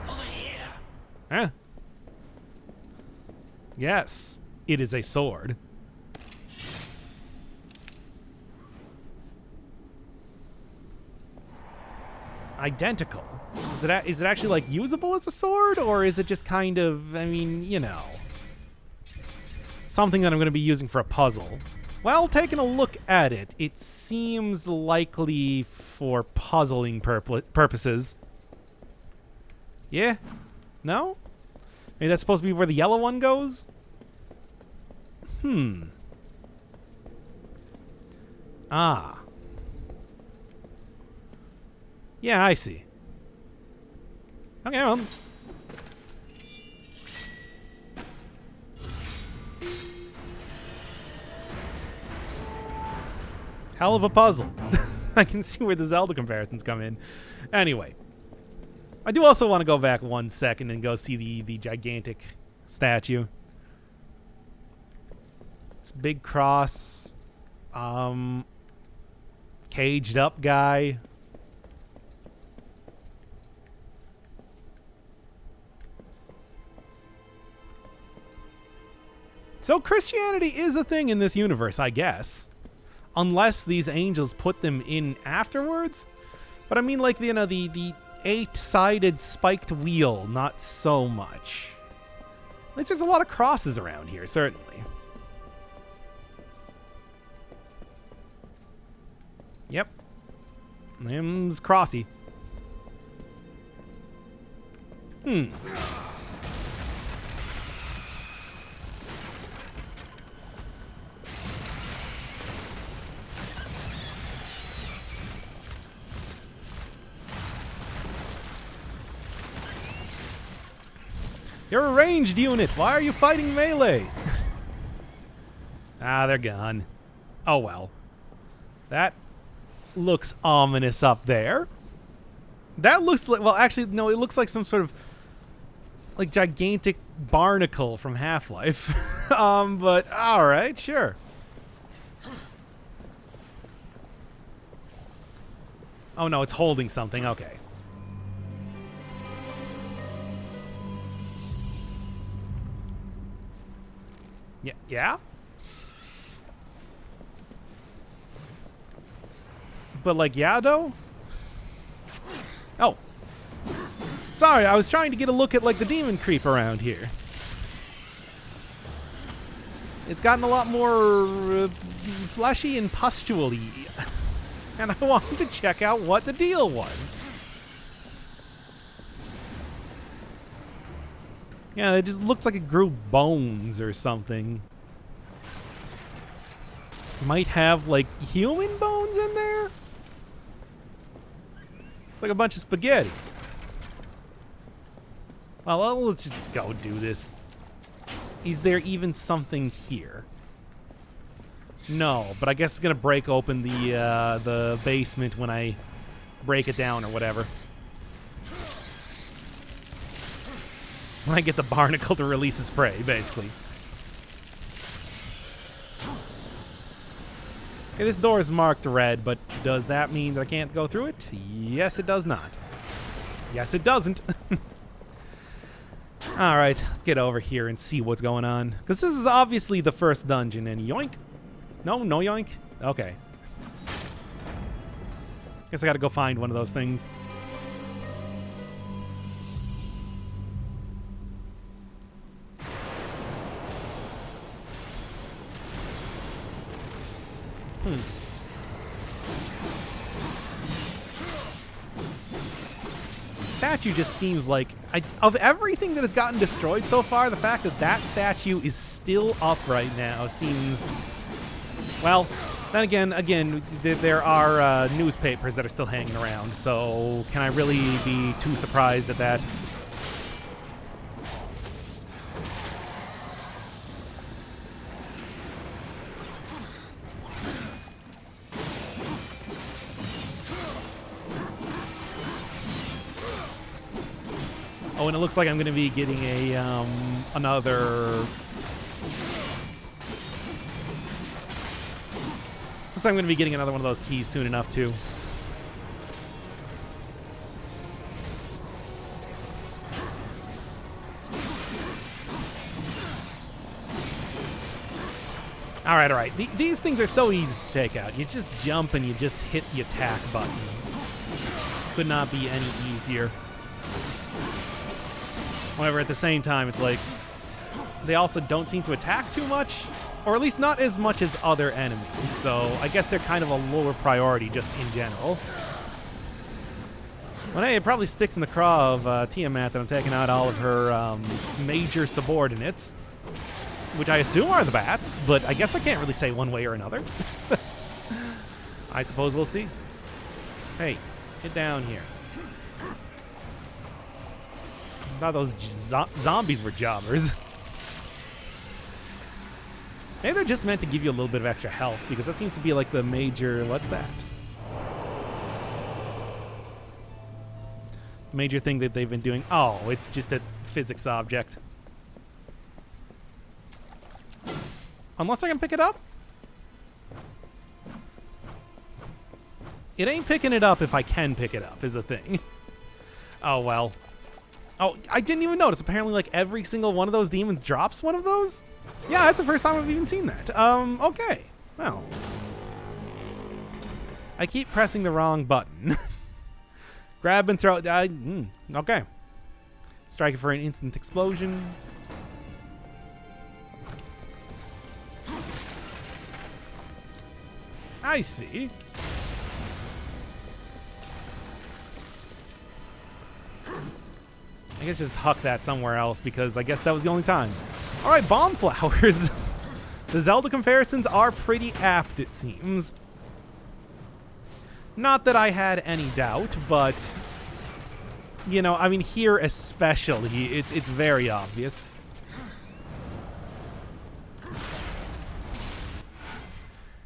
[SPEAKER 4] Over here!
[SPEAKER 1] Huh? Yes, it is a sword. Identical. Is it actually, like, usable as a sword? Or is it just kind of, I mean, you know... something that I'm going to be using for a puzzle. Well, taking a look at it, it seems likely for puzzling purposes. Yeah? No? Maybe that's supposed to be where the yellow one goes? Ah. Yeah, I see. Okay, well... Hell of a puzzle. I can see where the Zelda comparisons come in. Anyway. I do also want to go back 1 second and go see the gigantic statue. This big cross. Caged up guy. So Christianity is a thing in this universe, I guess. Unless these angels put them in afterwards. But I mean, like, the 8-sided spiked wheel, not so much. At least there's a lot of crosses around here, certainly. Yep. Them's crossy. You're a ranged unit. Why are you fighting melee? Ah, they're gone. Oh, well. That looks ominous up there. That looks like... Well, actually, no, it looks like some sort of... like, gigantic barnacle from Half-Life. But, alright, sure. Oh, no, it's holding something. Okay. Yeah? But, like, yeah, though? Oh. Sorry, I was trying to get a look at, like, the demon creep around here. It's gotten a lot more fleshy and pustule-y. And I wanted to check out what the deal was. Yeah, it just looks like it grew bones or something. Might have, like, human bones in there? It's like a bunch of spaghetti. Well, let's just go do this. Is there even something here? No, but I guess it's going to break open the basement when I break it down or whatever. When I get the barnacle to release its prey, basically. Okay, this door is marked red, but does that mean that I can't go through it? Yes, it does not. Yes, it doesn't. All right, let's get over here and see what's going on. Because this is obviously the first dungeon, and yoink. No yoink? Okay. Guess I gotta go find one of those things. Statue just seems like, of everything that has gotten destroyed so far, the fact that that statue is still up right now seems, well, then again, there are newspapers that are still hanging around, so can I really be too surprised at that? Oh, and it looks like I'm going to be getting a another. Looks like I'm going to be getting another one of those keys soon enough too. All right. These things are so easy to take out. You just jump and you just hit the attack button. Could not be any easier. However, at the same time, it's like they also don't seem to attack too much, or at least not as much as other enemies. So I guess they're kind of a lower priority just in general. Well, hey, it probably sticks in the craw of Tiamat that I'm taking out all of her major subordinates, which I assume are the bats, but I guess I can't really say one way or another. I suppose we'll see. Hey, get down here. I thought those zombies were jobbers. Maybe they're just meant to give you a little bit of extra health, because that seems to be like the major... What's that? Major thing that they've been doing. Oh, it's just a physics object. Unless I can pick it up? It ain't picking it up if I can pick it up, is the thing. Oh, well. Oh, I didn't even notice. Apparently, like, every single one of those demons drops one of those? Yeah, that's the first time I've even seen that. Okay. Well. I keep pressing the wrong button. Grab and throw. Okay. Strike it for an instant explosion. I see. I guess just huck that somewhere else, because I guess that was the only time. All right, bomb flowers. The Zelda comparisons are pretty apt, it seems. Not that I had any doubt, but, you know, I mean, here especially, it's very obvious.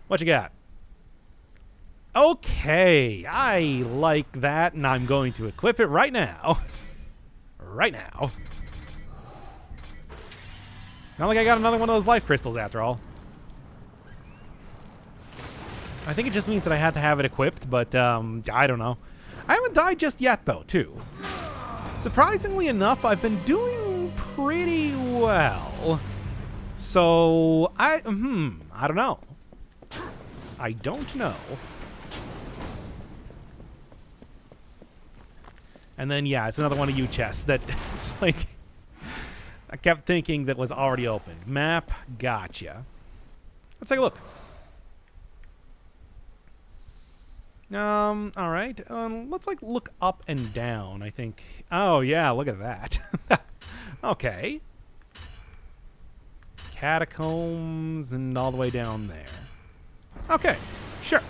[SPEAKER 1] What you got? Okay, I like that, and I'm going to equip it right now. Right now. Not like I got another one of those life crystals after all. I think it just means that I had to have it equipped, but I don't know. I haven't died just yet, though, too. Surprisingly enough, I've been doing pretty well. So, I don't know. I don't know. And then, yeah, it's another one of you chests that it's like I kept thinking that was already open. Map, gotcha. Let's take a look. All right. Let's like look up and down, I think. Oh, yeah, look at that. Okay. Catacombs and all the way down there. Okay, sure.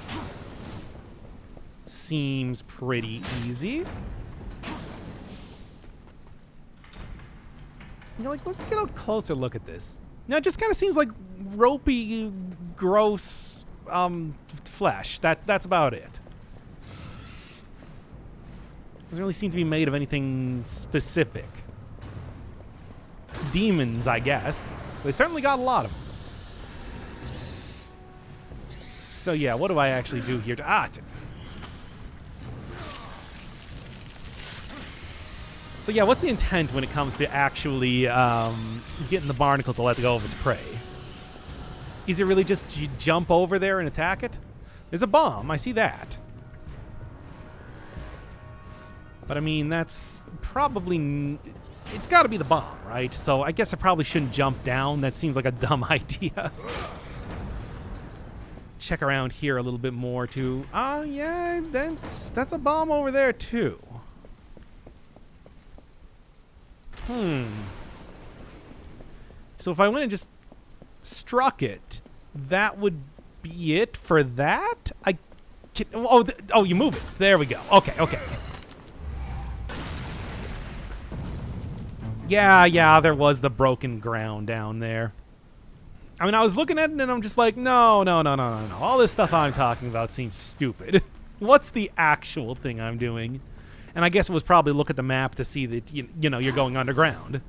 [SPEAKER 1] Seems pretty easy. You're like, let's get a closer look at this. Now, it just kind of seems like ropey, gross flesh. That's about it. Doesn't really seem to be made of anything specific. Demons, I guess. They certainly got a lot of them. So yeah, what do I actually do here? So yeah, what's the intent when it comes to actually getting the barnacle to let go of its prey? Is it really just you jump over there and attack it? There's a bomb, I see that. But I mean, that's probably... It's got to be the bomb, right? So I guess I probably shouldn't jump down. That seems like a dumb idea. Check around here a little bit more, too. Yeah, that's a bomb over there, too. So if I went and just struck it, that would be it for that? I can... Oh, you move it. There we go. Okay. Yeah, there was the broken ground down there. I mean, I was looking at it and I'm just like, no. All this stuff I'm talking about seems stupid. What's the actual thing I'm doing? And I guess it was probably look at the map to see that, you know, you're going underground.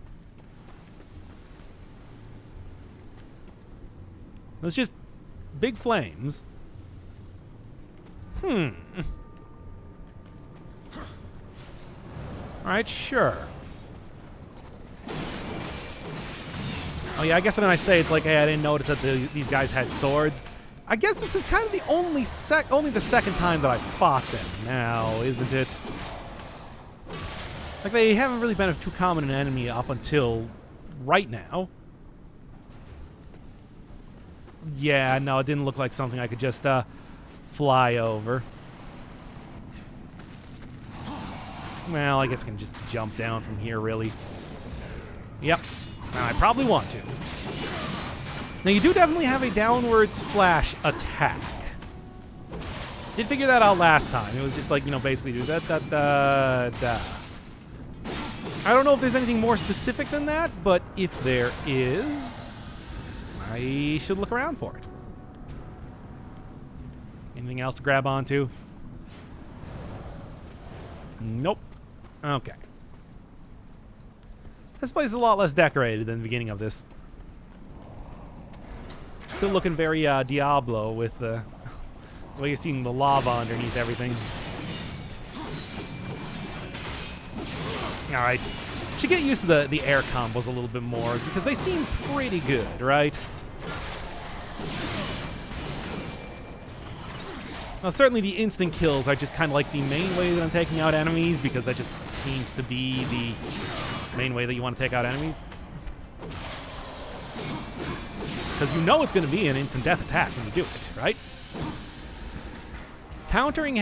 [SPEAKER 1] It's just big flames. All right, sure. Oh yeah, I guess when I say it's like, hey, I didn't notice that these guys had swords. I guess this is kind of the only the second time that I fought them now, isn't it? Like, they haven't really been too common an enemy up until right now. Yeah, no, it didn't look like something I could just fly over. Well, I guess I can just jump down from here, really. Yep. I probably want to. Now, you do definitely have a downward slash attack. Did figure that out last time. It was just like, you know, basically do da. I don't know if there's anything more specific than that, but if there is, I should look around for it. Anything else to grab onto? Nope. Okay. This place is a lot less decorated than the beginning of this. Still looking very Diablo with the way you're seeing the lava underneath everything. Alright. Should get used to the air combos a little bit more because they seem pretty good, right? Now, certainly the instant kills are just kind of like the main way that I'm taking out enemies because that just seems to be the main way that you want to take out enemies. Because you know it's going to be an instant death attack when you do it, right? Countering,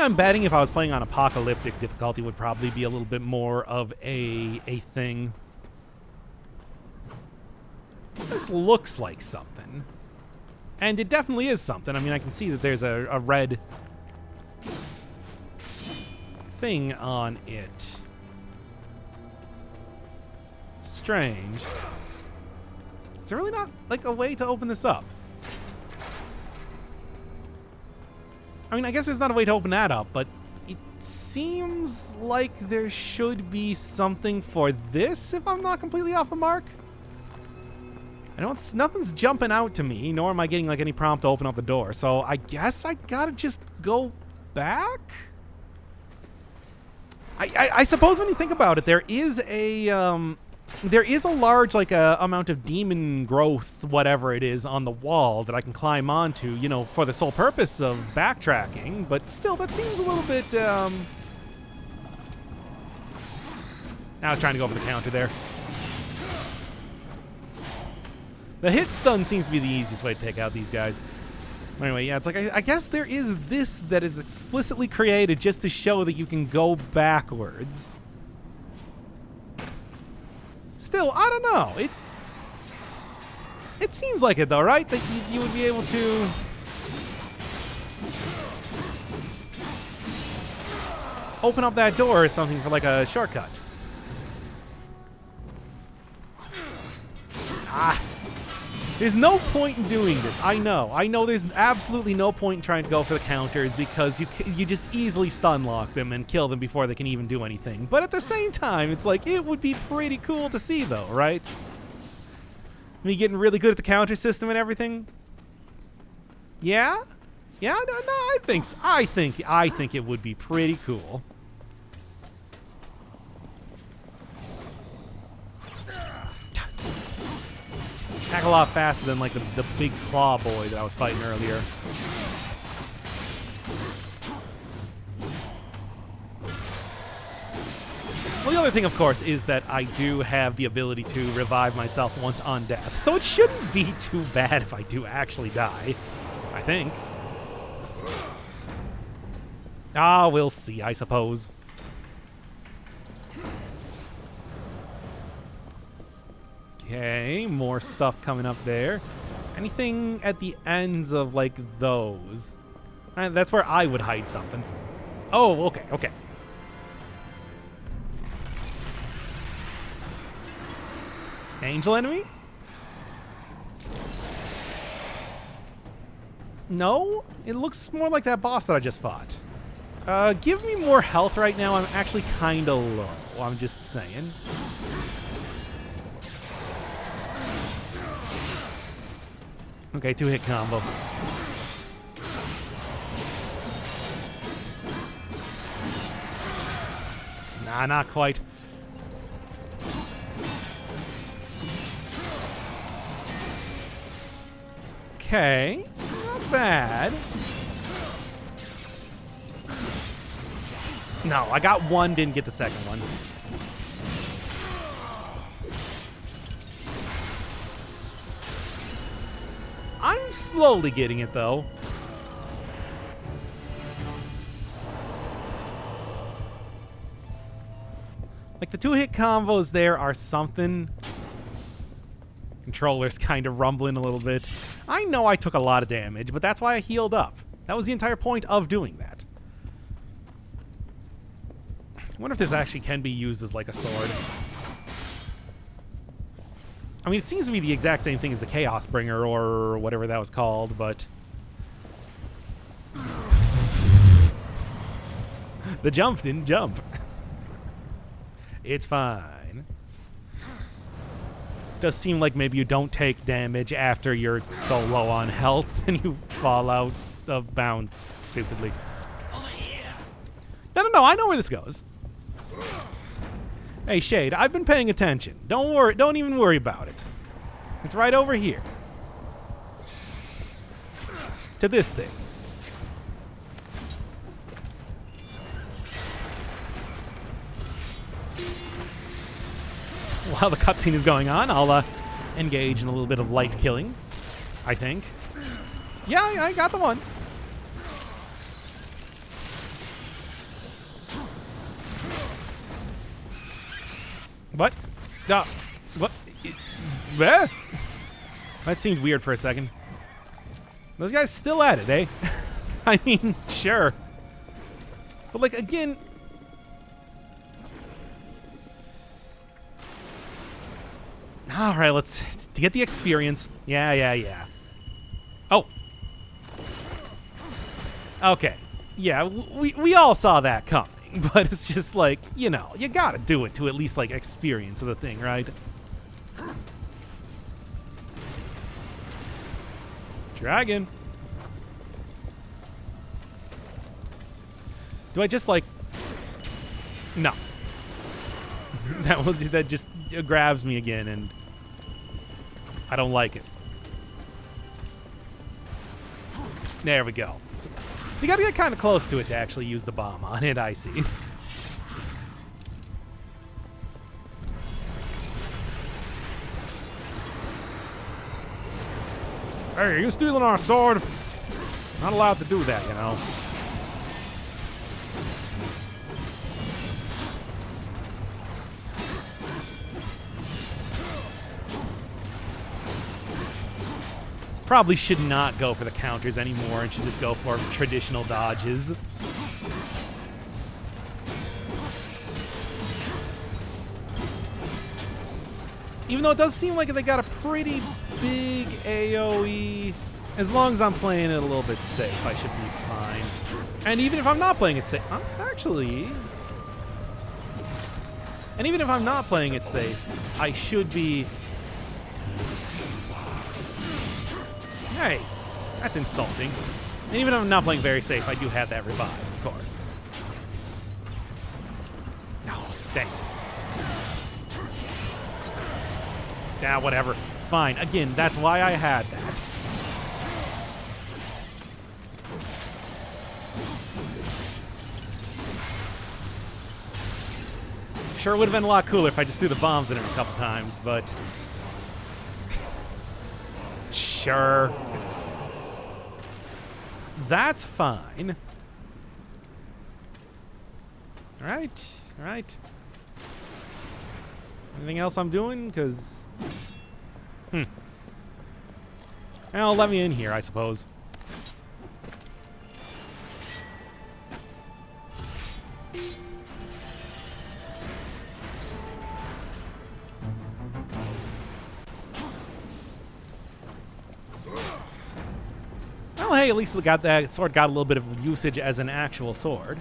[SPEAKER 1] I'm betting if I was playing on apocalyptic difficulty would probably be a little bit more of a thing. This looks like something. And it definitely is something. I mean, I can see that there's a red thing on it. Strange. Is there really not, like, a way to open this up? I mean, I guess there's not a way to open that up, but it seems like there should be something for this, if I'm not completely off the mark. Nothing's jumping out to me, nor am I getting, like, any prompt to open up the door, so I guess I gotta just go back? I suppose when you think about it, there is a large, like, amount of demon growth, whatever it is, on the wall that I can climb onto, you know, for the sole purpose of backtracking, but still, that seems a little bit, I was trying to go over the counter there. The hit stun seems to be the easiest way to take out these guys. Anyway, yeah, it's like, I guess there is this that is explicitly created just to show that you can go backwards. Still, I don't know. It seems like it, though, right? That you would be able to... open up that door or something for, like, a shortcut. There's no point in doing this. I know there's absolutely no point in trying to go for the counters because you just easily stun lock them and kill them before they can even do anything. But at the same time, it's like, it would be pretty cool to see, though, right? Me getting really good at the counter system and everything. Yeah? Yeah, no, I think it would be pretty cool. Attack a lot faster than like the big claw boy that I was fighting earlier. Well, the other thing, of course, is that I do have the ability to revive myself once on death, so it shouldn't be too bad if I do actually die, I think. Ah, we'll see, I suppose. Okay, more stuff coming up there. Anything at the ends of, like, those? That's where I would hide something. Oh, okay, okay. Angel enemy? No? It looks more like that boss that I just fought. Give me more health right now. I'm actually kind of low. I'm just saying. Okay, 2-hit combo. Nah, not quite. Okay, not bad. No, I got one, didn't get the second one. I'm slowly getting it, though. Like, the 2-hit combos there are something. Controller's kind of rumbling a little bit. I know I took a lot of damage, but that's why I healed up. That was the entire point of doing that. I wonder if this actually can be used as, like, a sword. I mean, it seems to be the exact same thing as the Chaos Bringer or whatever that was called, but... the jump didn't jump. It's fine. Does seem like maybe you don't take damage after you're so low on health and you fall out of bounds stupidly.
[SPEAKER 4] Over here.
[SPEAKER 1] No, I know where this goes. Hey, Shade, I've been paying attention. Don't worry, don't even worry about it. It's right over here. To this thing. While the cutscene is going on, I'll engage in a little bit of light killing, I think. Yeah, I got the one. What? No. What? Where? That seemed weird for a second. Those guys still at it, eh? I mean, sure. But, like, again... All right, let's... To get the experience. Yeah. Oh. Okay. Yeah, we all saw that coming. But it's just like, you know, you gotta do it to at least, like, experience the thing, right? Dragon. Do I just, like... No. That just grabs me again, and I don't like it. There we go. So you gotta get kind of close to it to actually use the bomb on it, I see. Hey, are you stealing our sword? Not allowed to do that, you know. Probably should not go for the counters anymore and should just go for traditional dodges. Even though it does seem like they got a pretty big AoE, as long as I'm playing it a little bit safe, I should be fine. And even if I'm not playing it safe, actually... And even if I'm not playing it safe, I should be... Hey, That's insulting. And even if I'm not playing very safe, I do have that revive, of course. Oh, dang. Yeah, whatever. It's fine. Again, that's why I had that. Sure would have been a lot cooler if I just threw the bombs in it a couple times, but... Sure. That's fine. Alright, alright. Anything else I'm doing? Because... Well, let me in here, I suppose. Well, hey, at least that sword got a little bit of usage as an actual sword.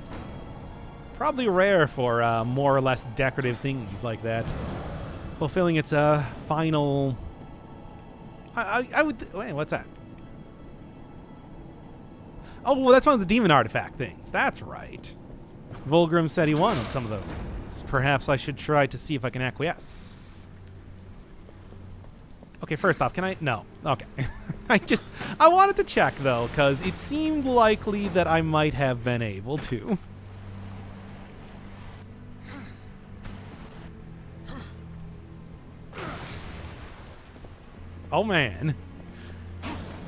[SPEAKER 1] Probably rare for more or less decorative things like that. Fulfilling its final... I would... Wait, what's that? Oh, well, that's one of the demon artifact things. That's right. Vulgrim said he wanted some of those. Perhaps I should try to see if I can acquiesce. Okay, first off, can I... No. Okay. I wanted to check, though, because it seemed likely that I might have been able to. Oh, man.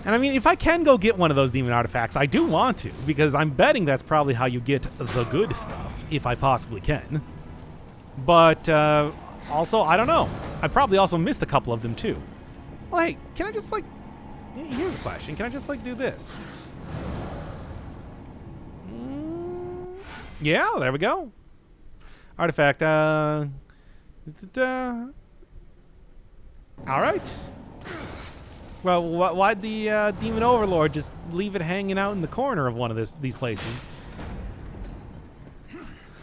[SPEAKER 1] And I mean, if I can go get one of those demon artifacts, I do want to, because I'm betting that's probably how you get the good stuff, if I possibly can. But, also, I don't know. I probably also missed a couple of them, too. Well, hey, can I just, like... Here's a question. Can I just, like, do this? Yeah, there we go. Artifact, all right. Well, why'd the demon overlord just leave it hanging out in the corner of one of these places?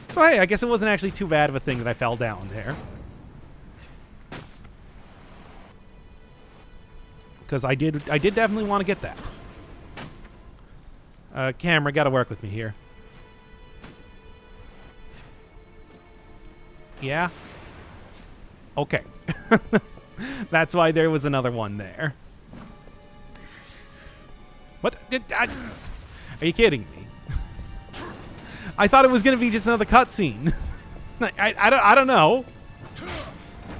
[SPEAKER 1] So hey, I guess it wasn't actually too bad of a thing that I fell down there. Because I did definitely want to get that. Camera, gotta work with me here. Yeah? Okay. That's why there was another one there. What? Are you kidding me? I thought it was going to be just another cutscene. I don't know.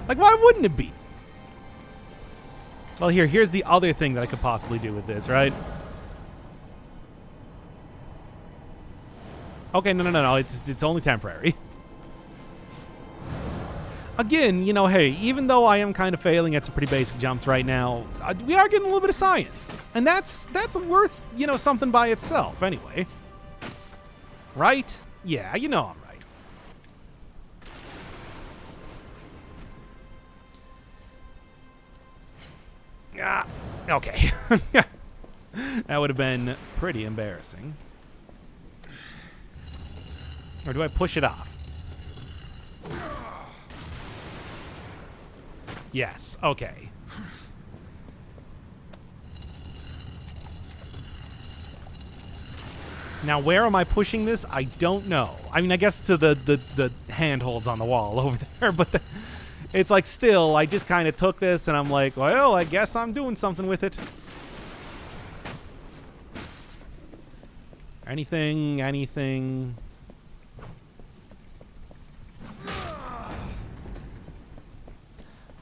[SPEAKER 1] Like, why wouldn't it be? Well, here's the other thing that I could possibly do with this, right? Okay, no. It's only temporary. Again, you know, hey, even though I am kind of failing at some pretty basic jumps right now, we are getting a little bit of science. And that's worth, you know, something by itself anyway. Right? Yeah, you know I'm right. Okay. That would have been pretty embarrassing. Or do I push it off? Yes, okay. Now, where am I pushing this? I don't know. I mean, I guess to the handholds on the wall over there, but it's like still, I just kind of took this and I'm like, well, I guess I'm doing something with it. Anything.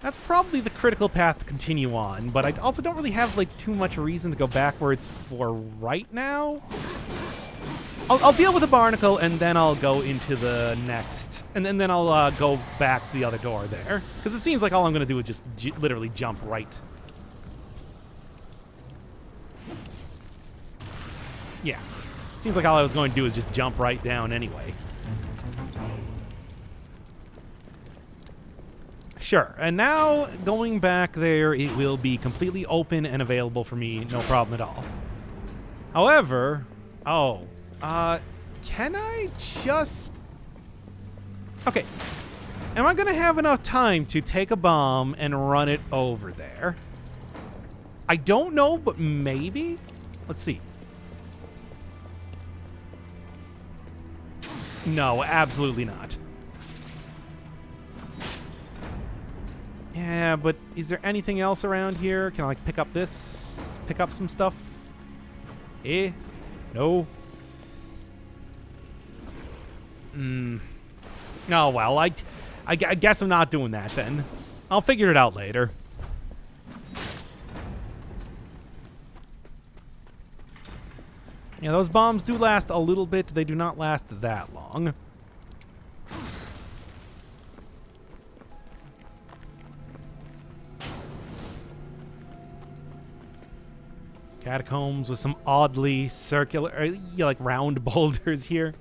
[SPEAKER 1] That's probably the critical path to continue on, but I also don't really have, like, too much reason to go backwards for right now. I'll deal with the barnacle, and then I'll go into the next, and then I'll go back the other door there. Because it seems like all I'm going to do is just literally jump right. Yeah. Seems like all I was going to do is just jump right down anyway. Sure, and now going back there, it will be completely open and available for me, no problem at all. However, can I just... Okay, am I going to have enough time to take a bomb and run it over there? I don't know, but maybe? Let's see. No, absolutely not. Yeah, but is there anything else around here? Can I, like, pick up this? Pick up some stuff? Eh? No? Oh, well, I guess I'm not doing that then. I'll figure it out later. Yeah, those bombs do last a little bit. They do not last that long. Catacombs with some oddly circular, like round boulders here.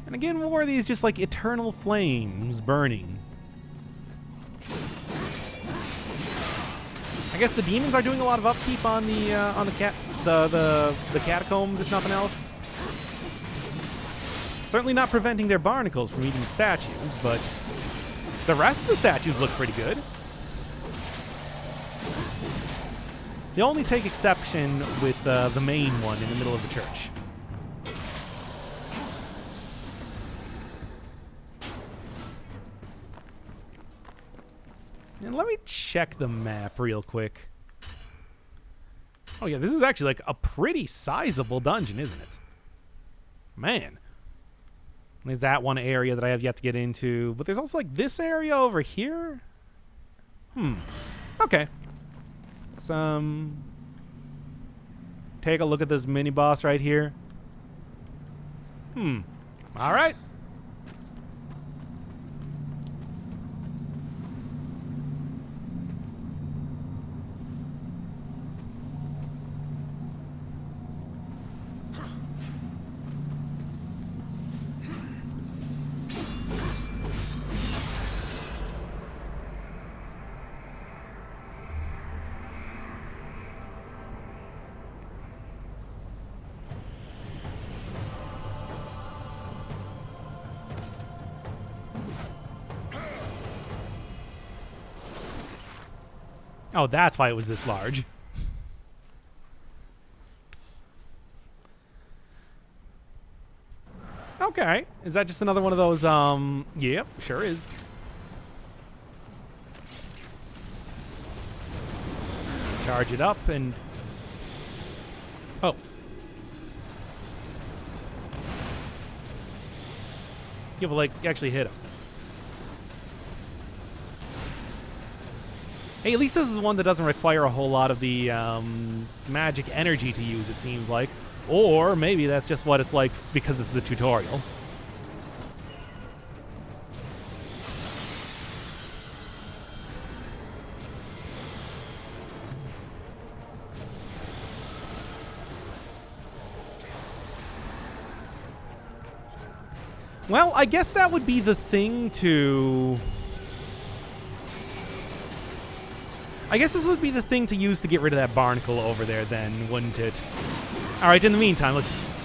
[SPEAKER 1] And again, more of these just like eternal flames burning. I guess the demons are doing a lot of upkeep on the catacombs, if nothing else. Certainly not preventing their barnacles from eating statues, but the rest of the statues look pretty good. They only take exception with the main one in the middle of the church. And let me check the map real quick. Oh yeah, this is actually like a pretty sizable dungeon, isn't it? Man. There's that one area that I have yet to get into, but there's also like this area over here. Okay. Take a look at this mini boss right here. All right. Oh, that's why it was this large. Okay. Is that just another one of those, yep, sure is. Charge it up and... Oh. Yeah, but, like, actually hit him. Hey, at least this is one that doesn't require a whole lot of the magic energy to use, it seems like. Or maybe that's just what it's like because this is a tutorial. Well, I guess that would be the thing to... I guess this would be the thing to use to get rid of that barnacle over there then, wouldn't it? Alright, in the meantime, let's just...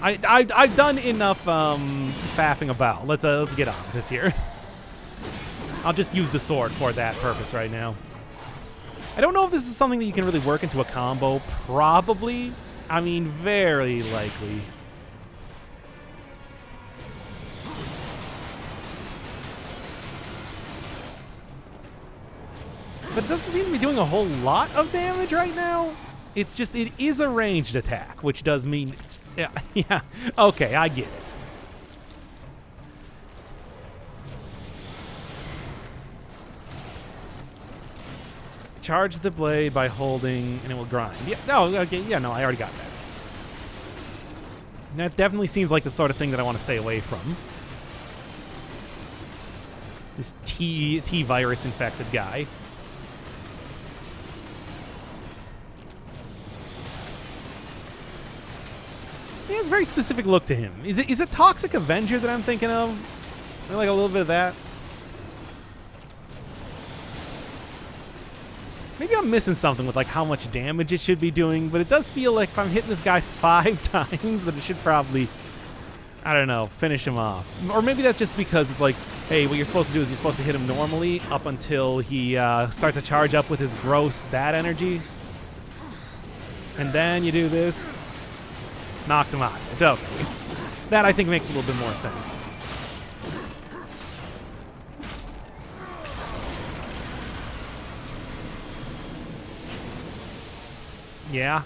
[SPEAKER 1] I've done enough faffing about. Let's get on this here. I'll just use the sword for that purpose right now. I don't know if this is something that you can really work into a combo. Probably. I mean, very likely. But it doesn't seem to be doing a whole lot of damage right now. It's just, it is a ranged attack, which does mean... Yeah, okay, I get it. Charge the blade by holding, and it will grind. Yeah, no, okay, yeah, no, I already got that. That definitely seems like the sort of thing that I want to stay away from. This T-virus infected guy. He has a very specific look to him. Is it Toxic Avenger that I'm thinking of? Like a little bit of that. Maybe I'm missing something with like how much damage it should be doing, but it does feel like if I'm hitting this guy 5 times that it should probably... I don't know, finish him off. Or maybe that's just because it's like, hey, what you're supposed to do is you're supposed to hit him normally up until he starts to charge up with his gross that energy. And then you do this. Knocks him out. It's okay. That, I think, makes a little bit more sense. Yeah.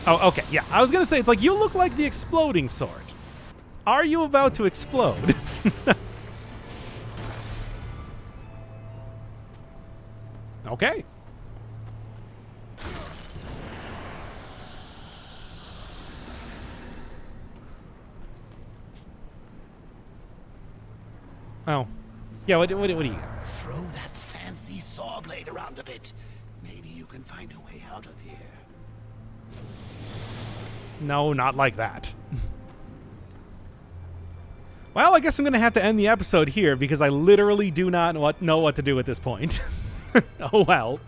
[SPEAKER 1] Oh, okay. Yeah, I was going to say, it's like, you look like the exploding sort. Are you about to explode? Okay. Oh. Yeah, what do you got?
[SPEAKER 4] Throw that fancy saw blade around a bit. Maybe you can find a way out of here.
[SPEAKER 1] No, not like that. Well, I guess I'm going to have to end the episode here because I literally do not know what to do at this point. Oh well.